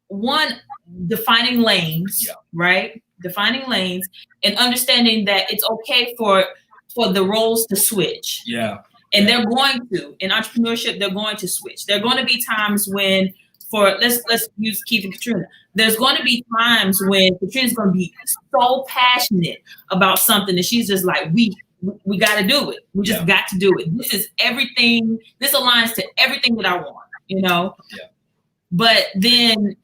one, defining lanes, right? Defining lanes and understanding that it's okay for the roles to switch. Yeah. And they're going to, in entrepreneurship, they're going to switch. There are going to be times when, let's use Keith and Katrina. There's going to be times when Katrina's going to be so passionate about something that she's just like, we got to do it. We just got to do it. This is everything. This aligns to everything that I want, Yeah. But then,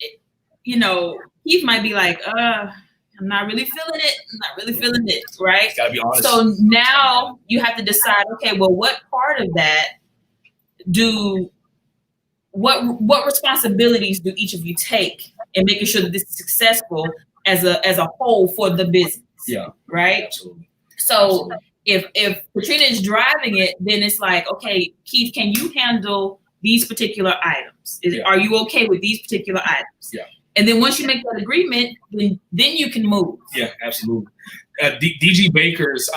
Keith might be like, I'm not really feeling it. I'm not really feeling it, right? Gotta be honest. So now you have to decide, okay, well, what part of that what responsibilities do each of you take in making sure that this is successful as a whole for the business? Yeah. Right? Absolutely. So if Katrina is driving it, then it's like, okay, Keith, can you handle these particular items? Are you okay with these particular items? Yeah. And then once you make that agreement, then you can move. Yeah, absolutely. DG Baker's,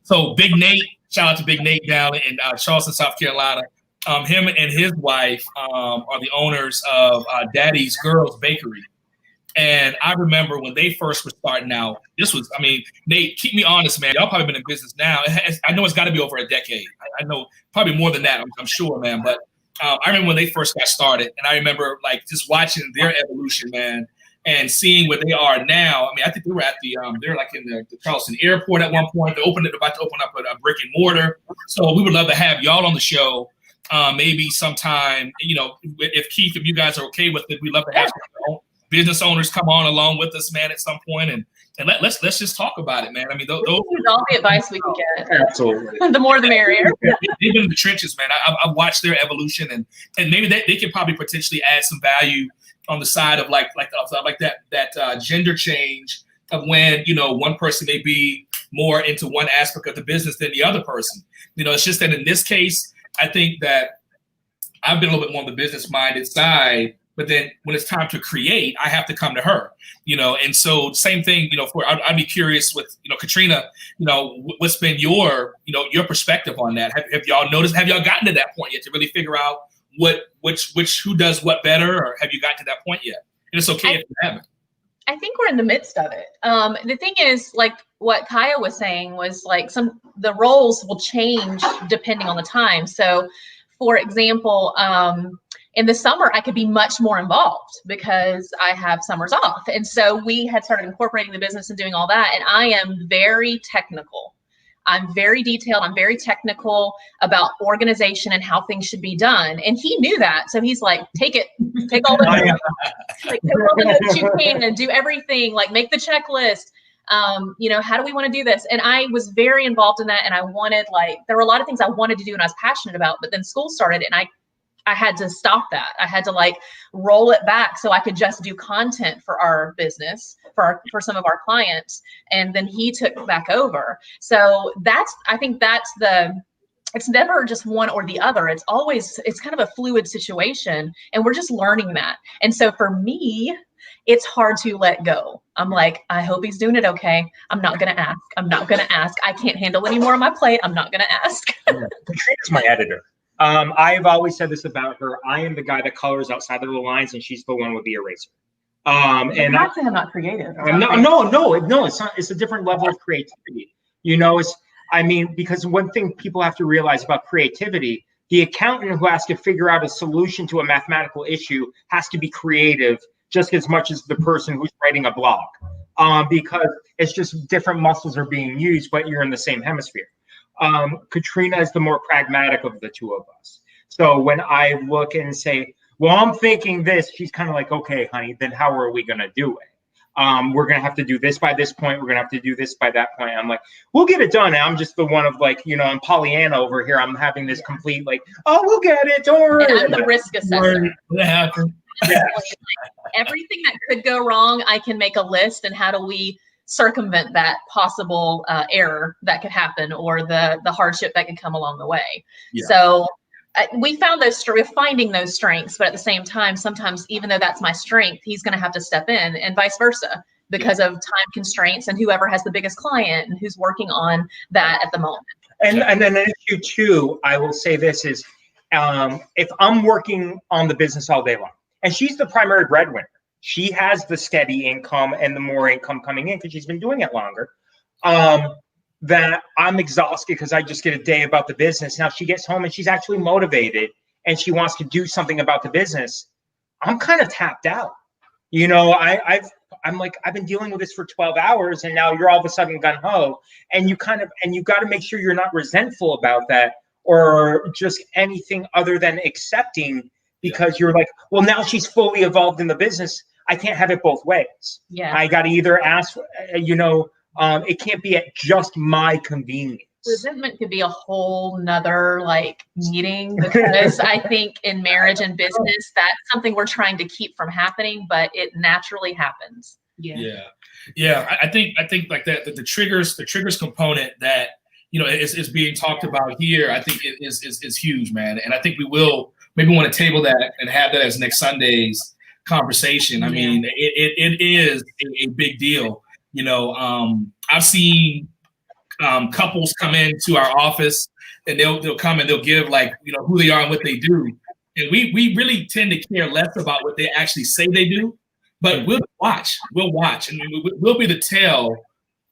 so Big Nate, shout out to Big Nate down in Charleston, South Carolina. Him and his wife are the owners of Daddy's Girls Bakery. And I remember when they first were starting out, Nate, keep me honest, man. Y'all probably been in business now. I know it's got to be over a decade. I know probably more than that, I'm sure, man. But I remember when they first got started, and I remember like just watching their evolution, man, and seeing where they are now. I mean, I think they were at they're like in the Charleston airport at one point. They're about to open up a brick and mortar. So we would love to have y'all on the show. Maybe sometime, you know, if Keith, if you guys are okay with it, we'd love to have some business owners come on along with us, man, at some point, and let's just talk about it, man. I mean, those all the advice we can get. Absolutely. The more the merrier. They've been in the trenches, man. I've watched their evolution, and maybe they can probably potentially add some value on the side of like that gender change of when, you know, one person may be more into one aspect of the business than the other person. You know, it's just that in this case, I think that I've been a little bit more on the business-minded side, but then when it's time to create, I have to come to her, you know. And so same thing, you know, I'd be curious with, you know, Katrina, you know, what's been your perspective on that? Have y'all noticed, have y'all gotten to that point yet to really figure out who does what better, or have you gotten to that point yet? And it's okay if you haven't. I think we're in the midst of it. The thing is, like what Kaya was saying was like the roles will change depending on the time. So for example, in the summer, I could be much more involved because I have summers off. And so we had started incorporating the business and doing all that. And I am very technical. I'm very detailed. I'm very technical about organization and how things should be done. And he knew that. So he's like, take all the notes you can and do everything, like make the checklist. You know, how do we want to do this? And I was very involved in that. And I wanted, like, there were a lot of things I wanted to do and I was passionate about, but then school started and I had to stop that. I had to like roll it back so I could just do content for our business, for some of our clients. And then he took back over. So I think it's never just one or the other. It's kind of a fluid situation and we're just learning that. And so for me, it's hard to let go. I'm like, I hope he's doing it okay. I'm not going to ask. I can't handle any more on my plate. I'm not going to ask. Katrina's my editor. I've always said this about her. I am the guy that colors outside of the lines, and she's the one with the eraser. And not saying I'm not creative. No, it's not. It's a different level of creativity. You know, because one thing people have to realize about creativity, the accountant who has to figure out a solution to a mathematical issue has to be creative just as much as the person who's writing a blog, because it's just different muscles are being used, but you're in the same hemisphere. Katrina is the more pragmatic of the two of us. So when I look and say, well, I'm thinking this, she's kind of like, okay, honey, then how are we going to do it? We're going to have to do this by this point. We're going to have to do this by that point. I'm like, we'll get it done. And I'm just the one of like, you know, I'm Pollyanna over here. I'm having this complete like, oh, we'll get it. Don't worry. And I'm the risk assessor. What happened? Everything that could go wrong, I can make a list. And how do we circumvent that possible error that could happen or the hardship that could come along the way. Yeah. So we found we're finding those strengths, but at the same time, sometimes even though that's my strength, he's going to have to step in and vice versa because of time constraints and whoever has the biggest client and who's working on that at the moment. And then an issue too, I will say this is, if I'm working on the business all day long and she's the primary breadwinner, she has the steady income and the more income coming in because she's been doing it longer. That I'm exhausted because I just get a day about the business. Now she gets home and she's actually motivated and she wants to do something about the business. I'm kind of tapped out. You know, I'm like, I've been dealing with this for 12 hours and now you're all of a sudden gung ho. And you got to make sure you're not resentful about that or just anything other than accepting because you're like, well, now she's fully involved in the business. I can't have it both ways. Yeah. I got to either ask, you know, it can't be at just my convenience. Resentment could be a whole nother like meeting because I think in marriage and business, that's something we're trying to keep from happening, but it naturally happens. Yeah. I think like that the triggers component that, you know, is being talked about here. I think it is huge, man. And I think we will maybe want to table that and have that as next Sunday's conversation. I mean, it is a big deal. You know, I've seen couples come into our office and they'll come and they'll give like, you know, who they are and what they do. And we really tend to care less about what they actually say they do, but we'll watch and we'll be the tell,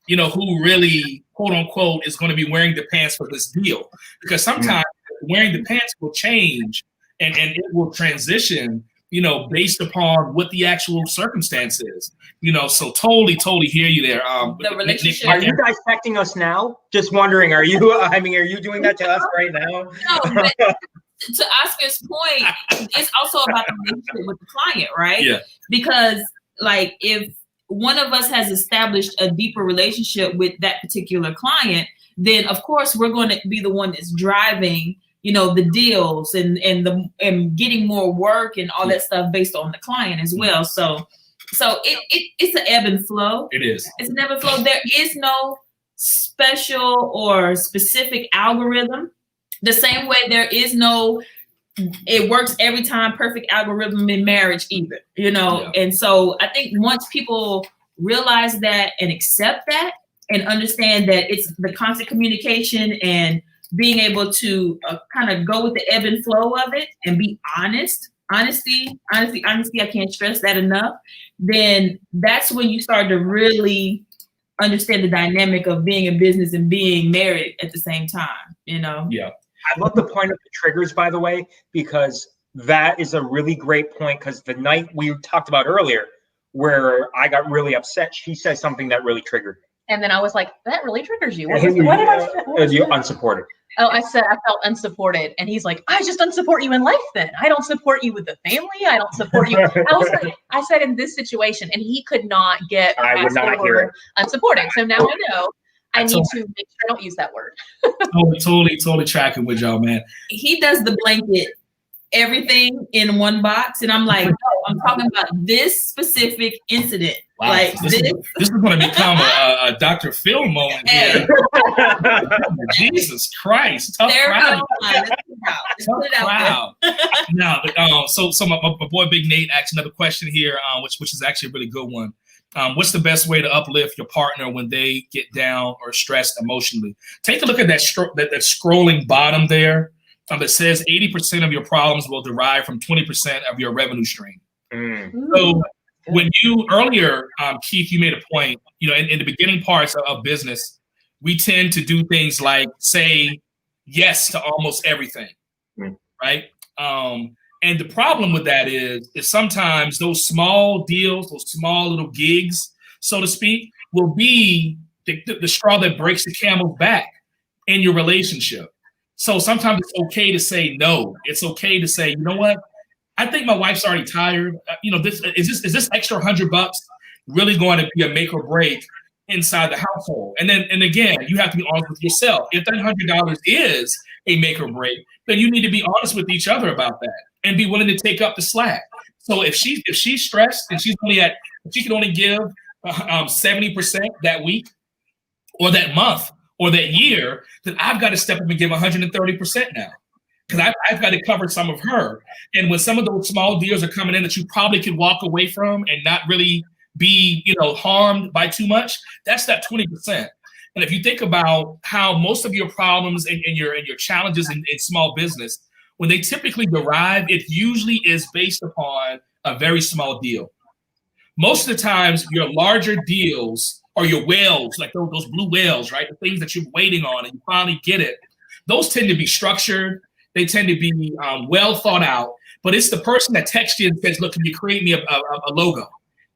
you know, who really, quote unquote, is going to be wearing the pants for this deal. Because sometimes wearing the pants will change and it will transition, you know, based upon what the actual circumstance is. You know, so totally hear you there. The relationship. Are you dissecting us now? Just wondering, are you doing that to us right now? No, but to Oscar's point, it's also about the relationship with the client, right? Yeah. Because like if one of us has established a deeper relationship with that particular client, then of course we're going to be the one that's driving, you know, the deals and getting more work and all that stuff based on the client as well. So it's an ebb and flow. It is. It's an ebb and flow. There is no special or specific algorithm. The same way there is no, it works every time, perfect algorithm in marriage either, you know? Yeah. And so I think once people realize that and accept that and understand that it's the constant communication and being able to kind of go with the ebb and flow of it and be honest, honesty, I can't stress that enough, then that's when you start to really understand the dynamic of being in business and being married at the same time, you know? Yeah. I love the point of the triggers, by the way, because that is a really great point. Because the night we talked about earlier, where I got really upset, she said something that really triggered me. And then I was like, that really triggers you. What did I say? You're unsupported. Oh, I said I felt unsupported. And he's like, I just unsupport you in life then. I don't support you with the family. I don't support you. I said in this situation, and he could not get I would not hear it. Unsupported. So now I know. I need to make sure I don't use that word. totally tracking with y'all, man. He does the blanket everything in one box, and I'm like, no, I'm talking about this specific incident. Wow. Like this is going to become a Dr. Phil moment here. Jesus Christ! Tough crowd. Now, so my boy Big Nate asked another question here, which is actually a really good one. What's the best way to uplift your partner when they get down or stressed emotionally? Take a look at that scrolling bottom there that says 80% of your problems will derive from 20% of your revenue stream. So when you earlier, Keith, you made a point, you know, in the beginning parts of business, we tend to do things like say yes to almost everything, right? And the problem with that is sometimes those small deals, those small little gigs, so to speak, will be the straw that breaks the camel's back in your relationship. So sometimes it's okay to say no. It's okay to say, you know what? I think my wife's already tired. You know, this extra $100 really going to be a make or break inside the household? And again, you have to be honest with yourself. If that $100 is a make or break, then you need to be honest with each other about that and be willing to take up the slack. So if she's stressed and she can only give 70% that week or that month or that year, then I've got to step up and give 130% now. Because I've got to cover some of her. And when some of those small deals are coming in that you probably could walk away from and not really be, you know, harmed by too much, that's that 20%. And if you think about how most of your problems and your challenges in small business, when they typically derive, it usually is based upon a very small deal. Most of the times, your larger deals or your whales, like those blue whales, right? The things that you're waiting on and you finally get it, those tend to be structured. They tend to be well thought out, but it's the person that texts you and says, look, can you create me a logo?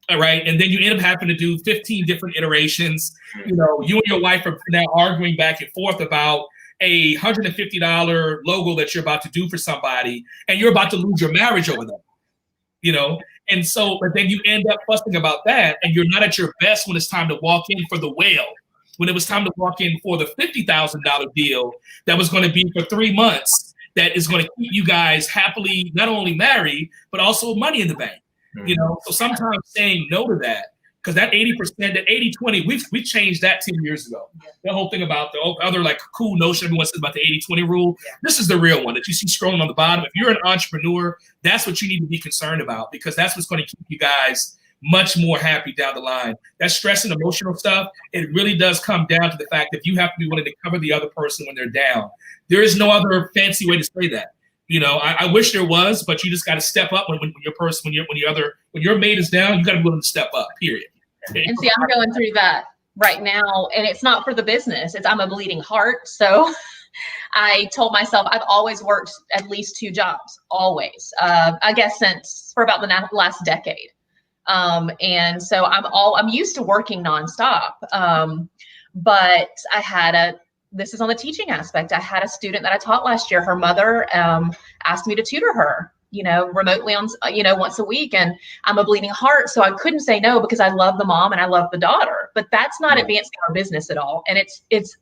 All right. And then you end up having to do 15 different iterations. You know, you and your wife are now arguing back and forth about a $150 logo that you're about to do for somebody, and you're about to lose your marriage over that, you know? And so, but then you end up fussing about that, and you're not at your best when it's time to walk in for the whale. When it was time to walk in for the $50,000 deal that was going to be for 3 months, that is going to keep you guys happily, not only married, but also money in the bank. You know, so sometimes saying no to that, because that 80%, that 80-20, we changed that 10 years ago. The whole thing about the other like cool notion everyone says about the 80-20 rule. This is the real one that you see scrolling on the bottom. If you're an entrepreneur, that's what you need to be concerned about, because that's what's going to keep you guys much more happy down the line. That stress and emotional stuff, it really does come down to the fact that you have to be willing to cover the other person when they're down. There is no other fancy way to say that. You know, I wish there was, but you just got to step up when your mate is down. You got to be willing to step up. Period. And see, I'm going through that right now, and it's not for the business. I'm a bleeding heart, so I told myself I've always worked at least 2 jobs, always. I guess for about the last decade. And so I'm used to working nonstop. But this is on the teaching aspect. I had a student that I taught last year. Her mother asked me to tutor her, remotely on, once a week. And I'm a bleeding heart. So I couldn't say no because I love the mom and I love the daughter. But that's not advancing our business at all. And it's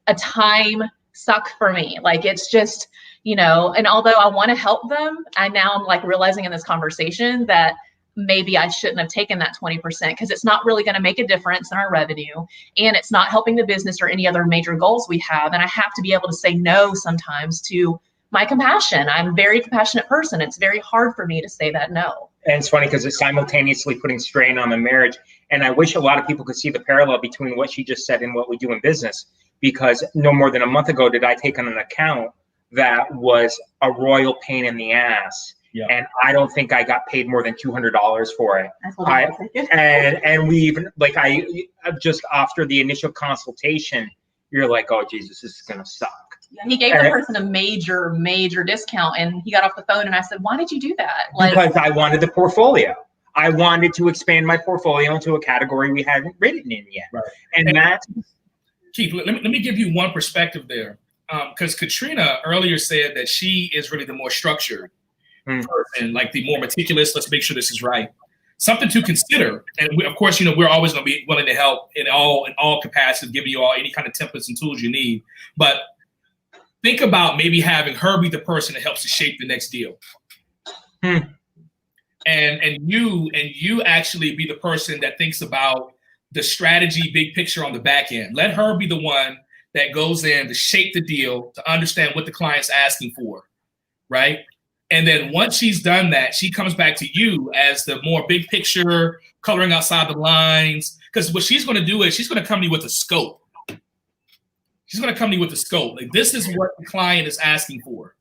a time suck for me. Like, it's just, and although I want to help them, I'm like realizing in this conversation that maybe I shouldn't have taken that 20% because it's not really going to make a difference in our revenue, and it's not helping the business or any other major goals we have. And I have to be able to say no sometimes to my compassion. I'm a very compassionate person. It's very hard for me to say that no. And it's funny because it's simultaneously putting strain on the marriage. And I wish a lot of people could see the parallel between what she just said and what we do in business, because no more than a month ago did I take on an account that was a royal pain in the ass. Yeah. And I don't think I got paid more than $200 for it. And we even, like, I just after the initial consultation, you're like, oh, Jesus, this is going to suck. Yeah, he gave the person a major, major discount, and he got off the phone and I said, why did you do that? Because I wanted the portfolio. I wanted to expand my portfolio into a category we hadn't written in yet. Right. And that's... Keith, let me give you one perspective there. Because Katrina earlier said that she is really the more structured person, like the more meticulous. Let's make sure this is right. Something to consider, and of course, we're always going to be willing to help in all capacities, giving you all any kind of templates and tools you need. But think about maybe having her be the person that helps to shape the next deal, and you actually be the person that thinks about the strategy, big picture on the back end. Let her be the one that goes in to shape the deal, to understand what the client's asking for, right? And then once she's done that, she comes back to you as the more big picture, coloring outside the lines. Because what she's going to do is she's going to come to you with a scope. She's going to come to you with a scope. Like, this is what the client is asking for,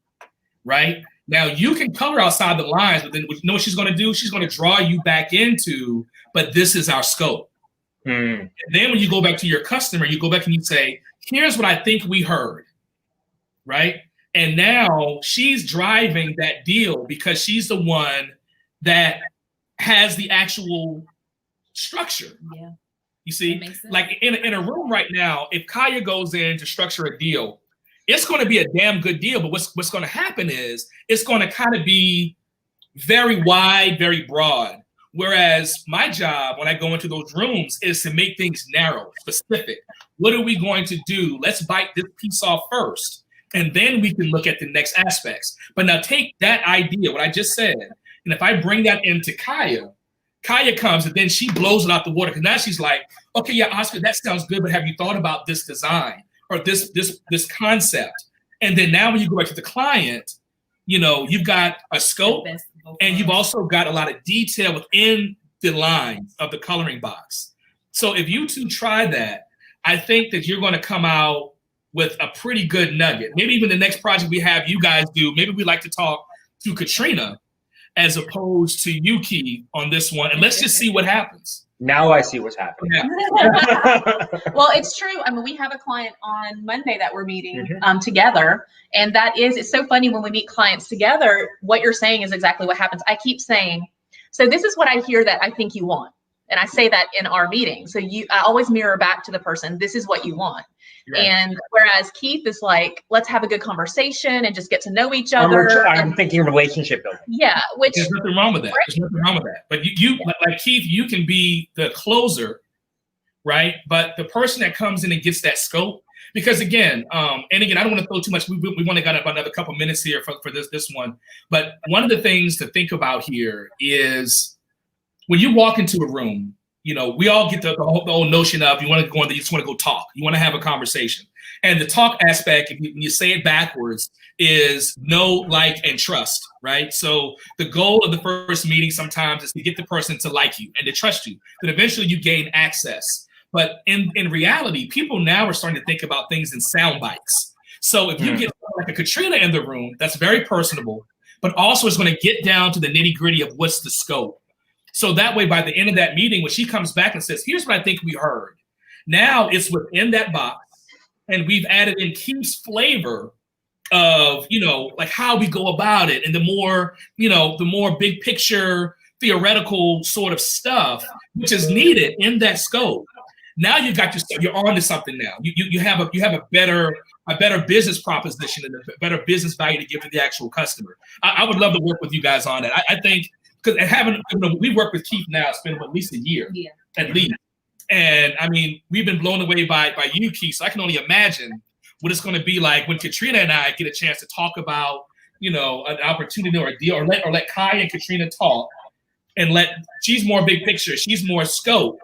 right? Now, you can color outside the lines, but then you know what she's going to do? She's going to draw you back into, but this is our scope. And then when you go back to your customer, you go back and you say, here's what I think we heard, right? And now she's driving that deal because she's the one that has the actual structure. Yeah. You see, like in a room right now, if Kaya goes in to structure a deal, it's going to be a damn good deal. But what's going to happen is it's going to kind of be very wide, very broad. Whereas my job when I go into those rooms is to make things narrow, specific. What are we going to do? Let's bite this piece off first, and then we can look at the next aspects. But now take that idea, what I just said, and if I bring that into Kaya comes and then she blows it out the water, because now she's like, okay, yeah, Oscar, that sounds good, but have you thought about this design or this concept? And then now when you go back to the client, you've got a scope, and you've also got a lot of detail within the lines of the coloring box. So if you two try that, I think that you're going to come out with a pretty good nugget. Maybe even the next project we have you guys do, maybe we'd like to talk to Katrina as opposed to you, Keith, on this one. And let's just see what happens. Now I see what's happening. Yeah. Well, it's true. I mean, we have a client on Monday that we're meeting together. And it's so funny when we meet clients together, what you're saying is exactly what happens. I keep saying, so this is what I hear that I think you want. And I say that in our meeting. So I always mirror back to the person, this is what you want. Right. And whereas Keith is like, let's have a good conversation and just get to know each other. I'm thinking relationship building. Yeah. Which there's nothing wrong with that. Right? There's nothing wrong with that. But you like Keith, you can be the closer, right? But the person that comes in and gets that scope, because again, I don't want to throw too much. We only got about another couple minutes here for this one. But one of the things to think about here is when you walk into a room, we all get the whole notion of you want to go in there, you just want to go talk. You want to have a conversation. And the talk aspect, when you say it backwards, is know, like, and trust, right? So the goal of the first meeting sometimes is to get the person to like you and to trust you. Then eventually you gain access. But in reality, people now are starting to think about things in sound bites. So if you get like a Katrina in the room, that's very personable, but also is going to get down to the nitty gritty of what's the scope. So that way, by the end of that meeting, when she comes back and says, here's what I think we heard. Now it's within that box. and we've added in Keith's flavor of, you know, like how we go about it, and the more, you know, the more big picture theoretical sort of stuff, which is needed in that scope. Now you've got you're on to something now. You have a better business proposition and a better business value to give to the actual customer. I would love to work with you guys on it. I think, because we work with Keith now, it's been at least a year, at least. And I mean, we've been blown away by you, Keith. So I can only imagine what it's going to be like when Katrina and I get a chance to talk about, you know, an opportunity or a deal, or let Kai and Katrina talk, and she's more big picture, she's more scope,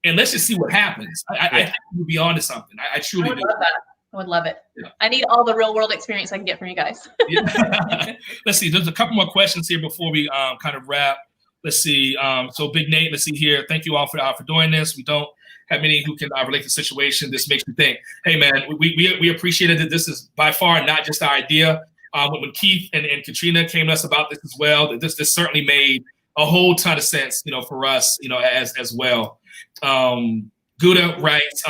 and let's just see what happens. I think we'll be on to something. I truly do. Love that. I would love it. Yeah. I need all the real world experience I can get from you guys. Let's see. There's a couple more questions here before we kind of wrap. Let's see. So Big Nate, let's see here. Thank you all for doing this. We don't have many who can relate to the situation. This makes me think, hey man, we appreciated that. This is by far not just our idea. When Keith and Katrina came to us about this as well, this certainly made a whole ton of sense, you know, for us, you know, as well. Gouda writes,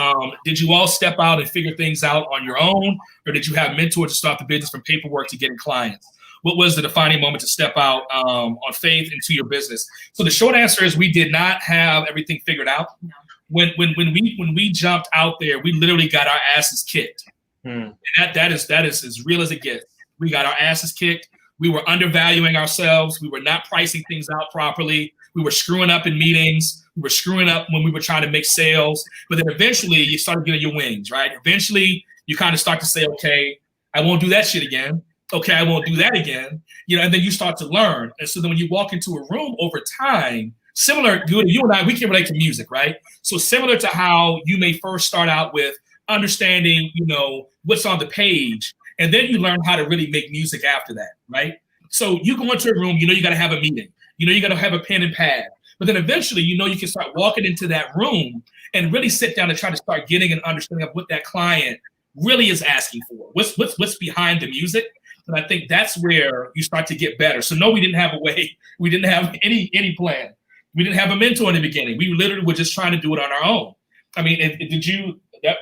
did you all step out and figure things out on your own, or did you have mentors to start the business from paperwork to getting clients? What was the defining moment to step out on faith into your business? So the short answer is we did not have everything figured out. No. When we jumped out there, we literally got our asses kicked. And that is as real as it gets. We got our asses kicked. We were undervaluing ourselves. We were not pricing things out properly. We were screwing up in meetings. We were screwing up when we were trying to make sales. But then eventually you started getting your wings, right? Eventually you kind of start to say, okay, I won't do that shit again. Okay, I won't do that again. You know, and then you start to learn. And so then when you walk into a room over time, similar, you and I, we can relate to music, right? So similar to how you may first start out with understanding, you know, what's on the page, and then you learn how to really make music after that, right? So you go into a room, you know, you got to have a meeting. You know, you got to have a pen and pad. But then eventually, you know, you can start walking into that room and really sit down and try to start getting an understanding of what that client really is asking for. What's behind the music? And I think that's where you start to get better. So no, we didn't have a way. We didn't have any plan. We didn't have a mentor in the beginning. We literally were just trying to do it on our own. I mean,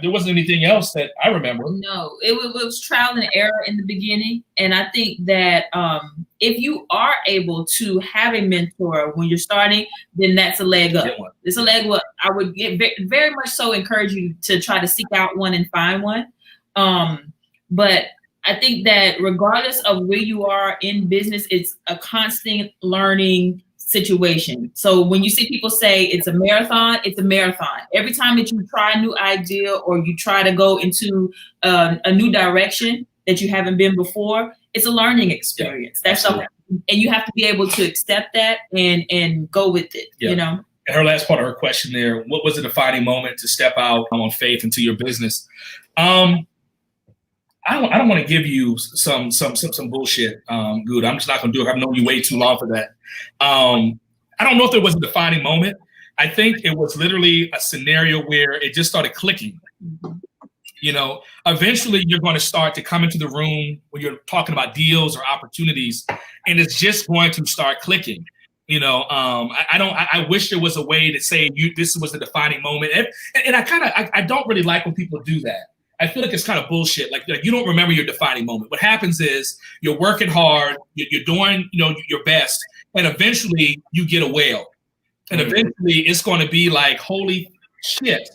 there wasn't anything else that I remember. No, it was trial and error in the beginning. And I think that if you are able to have a mentor when you're starting, then that's a leg up. It's a leg up. I would very much so encourage you to try to seek out one and find one. But I think that regardless of where you are in business, it's a constant learning situation. So when you see people say it's a marathon, it's a marathon. Every time that you try a new idea or you try to go into a new direction that you haven't been before, it's a learning experience. That's something, and you have to be able to accept that and go with it. You know. And her last part of her question there: what was the defining moment to step out on faith into your business? I don't want to give you some bullshit, Good. I'm just not going to do it. I've known you way too long for that. I don't know if there was a defining moment. I think it was literally a scenario where it just started clicking. You know, eventually you're going to start to come into the room when you're talking about deals or opportunities, and it's just going to start clicking. You know, I wish there was a way to say this was the defining moment, and I don't really like when people do that. I feel like it's kind of bullshit. Like you don't remember your defining moment. What happens is you're working hard, you're doing, you know, your best, and eventually you get a whale, and eventually it's going to be like, holy shit,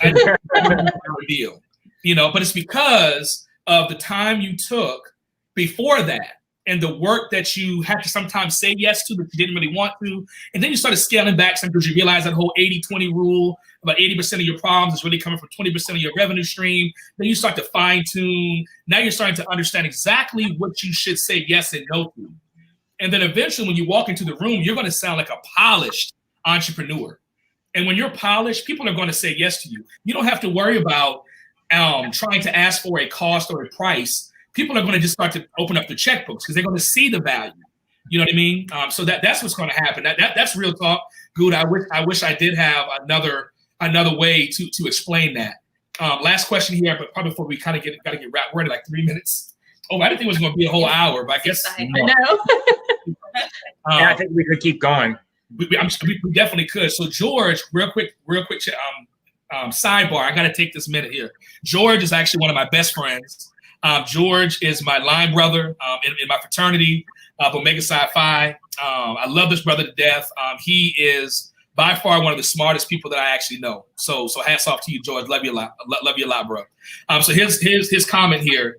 I didn't deal, you know. But it's because of the time you took before that, and the work that you had to sometimes say yes to that you didn't really want to, and then you started scaling back because you realize that whole 80-20 rule. About 80% of your problems is really coming from 20% of your revenue stream. Then you start to fine tune. Now you're starting to understand exactly what you should say yes and no to. And then eventually when you walk into the room, you're going to sound like a polished entrepreneur. And when you're polished, people are going to say yes to you. You don't have to worry about trying to ask for a cost or a price. People are going to just start to open up the checkbooks because they're going to see the value. You know what I mean? So that's what's going to happen. That's real talk. Good. I wish I did have another way to explain that. Last question here, but probably before we kind of gotta get wrapped. We're in like 3 minutes. Oh, I didn't think it was going to be a whole hour, but I guess I know. I think we could keep going. We definitely could. So George, real quick, Sidebar, I got to take this minute here. George is actually one of my best friends. George is my line brother in my fraternity of Omega Psi Phi. I love this brother to death. He is by far one of the smartest people that I actually know. So hats off to you, George. Love you a lot. Love you a lot, bro. So his comment here.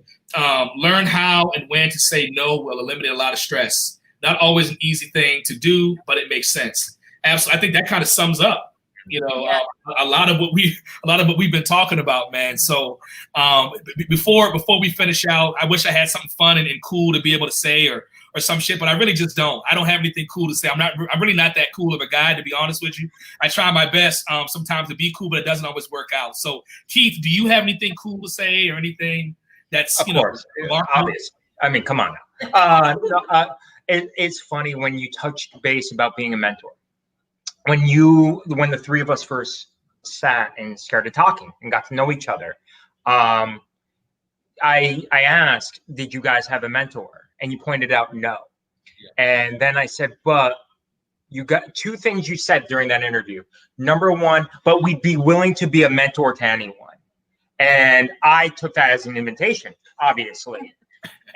Learn how and when to say no will eliminate a lot of stress. Not always an easy thing to do, but it makes sense. Absolutely. I think that kind of sums up, a lot of what we've been talking about, man. So before we finish out, I wish I had something fun and cool to be able to say or some shit, but I really just don't. I don't have anything cool to say. I'm really not that cool of a guy, to be honest with you. I try my best sometimes to be cool, but it doesn't always work out. So Keith, do you have anything cool to say or anything that's, of course, obvious? I mean, come on now. It's funny when you touched base about being a mentor. When the three of us first sat and started talking and got to know each other, I asked, did you guys have a mentor? And you pointed out no. Yeah. And then I said, but you got two things you said during that interview. Number one, but we'd be willing to be a mentor to anyone. And I took that as an invitation, obviously.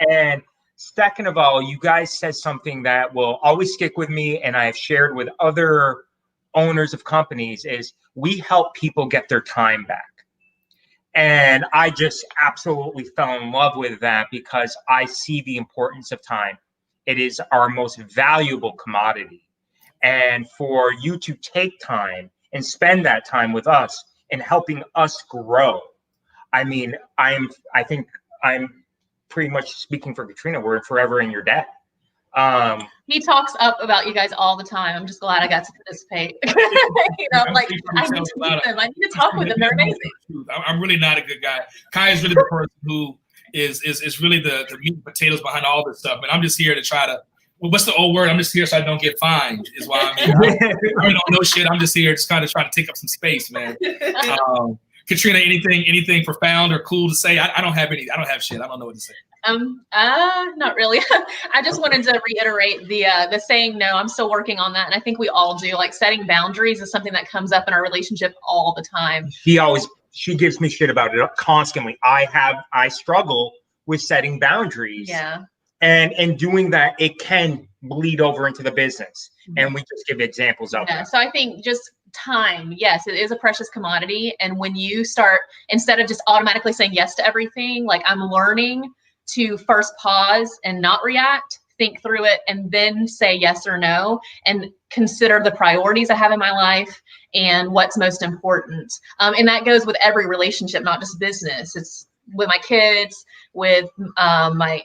And second of all, you guys said something that will always stick with me, and I have shared with other owners of companies, is we help people get their time back. And I just absolutely fell in love with that because I see the importance of time. It is our most valuable commodity. And for you to take time and spend that time with us and helping us grow, I mean, I think I'm pretty much speaking for Katrina. We're forever in your debt. He talks up about you guys all the time. I'm just glad I got to participate. I need to meet them. I need to talk with them. They're amazing. I'm really not a good guy. Kai is really the person who is really the meat and potatoes behind all this stuff. And I'm just here to try to, what's the old word? I'm just here so I don't get fined is why I'm here. I really don't know shit. I'm just here just kind of trying to take up some space, man. Katrina, anything profound or cool to say? I don't have shit. I don't know what to say. Not really. I just wanted to reiterate the saying no. I'm still working on that, and I think we all do. Like, setting boundaries is something that comes up in our relationship all the time. She gives me shit about it constantly. I struggle with setting boundaries. Yeah. And doing that, it can bleed over into the business. Mm-hmm. And we just give examples of that. So I think just time, yes, it is a precious commodity. And when you start, instead of just automatically saying yes to everything, like, I'm learning to first pause and not react, think through it, and then say yes or no, and consider the priorities I have in my life and what's most important. And that goes with every relationship, not just business. It's with my kids, with my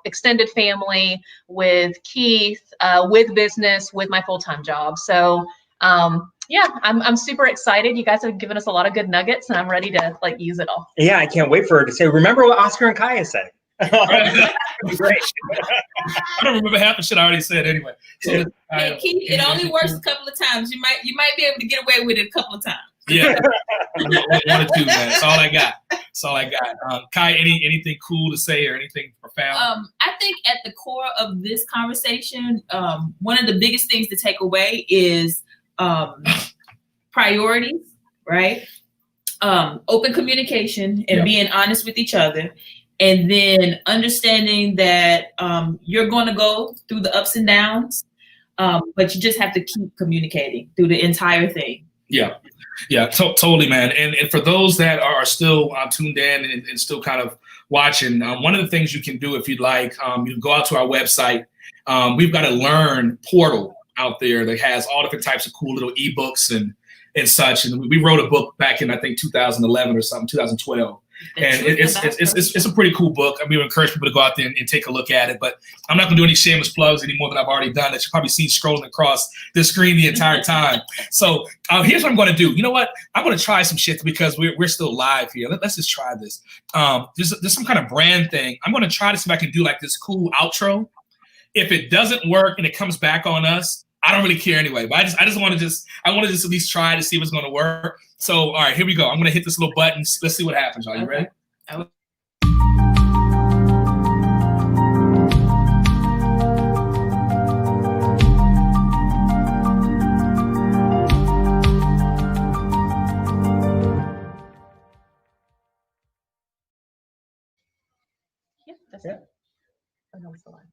extended family, with Keith, with business, with my full-time job. So yeah, I'm super excited. You guys have given us a lot of good nuggets, and I'm ready to use it all. Yeah, I can't wait for her to say, remember what Oscar and Kaya said. Great. I don't remember half the shit I already said anyway. So, hey, Keith, it only works a couple of times. You might be able to get away with it a couple of times. Yeah, one or two, man. That's all I got. Kai, anything cool to say or anything profound? I think at the core of this conversation, one of the biggest things to take away is priorities, right? Open communication and being honest with each other. And then understanding that you're going to go through the ups and downs, but you just have to keep communicating through the entire thing. Yeah, totally, man. And for those that are still tuned in and still kind of watching, one of the things you can do if you'd like, you can go out to our website. We've got a Learn portal out there that has all different types of cool little ebooks and such. And we wrote a book back in, I think, 2011 or something, 2012. And it's a pretty cool book. I mean, we encourage people to go out there and take a look at it. But I'm not going to do any shameless plugs anymore than I've already done that you've probably seen scrolling across the screen the entire time. So here's what I'm going to do. You know what? I'm going to try some shit because we're still live here. Let's just try this. There's some kind of brand thing. I'm going to try to see if I can do like this cool outro. If it doesn't work and it comes back on us, I don't really care anyway. But I want to just at least try to see if it's going to work. So, all right, here we go. I'm going to hit this little button. Let's see what happens. Are you ready? Yes. Yeah. Oh, no, it's the line.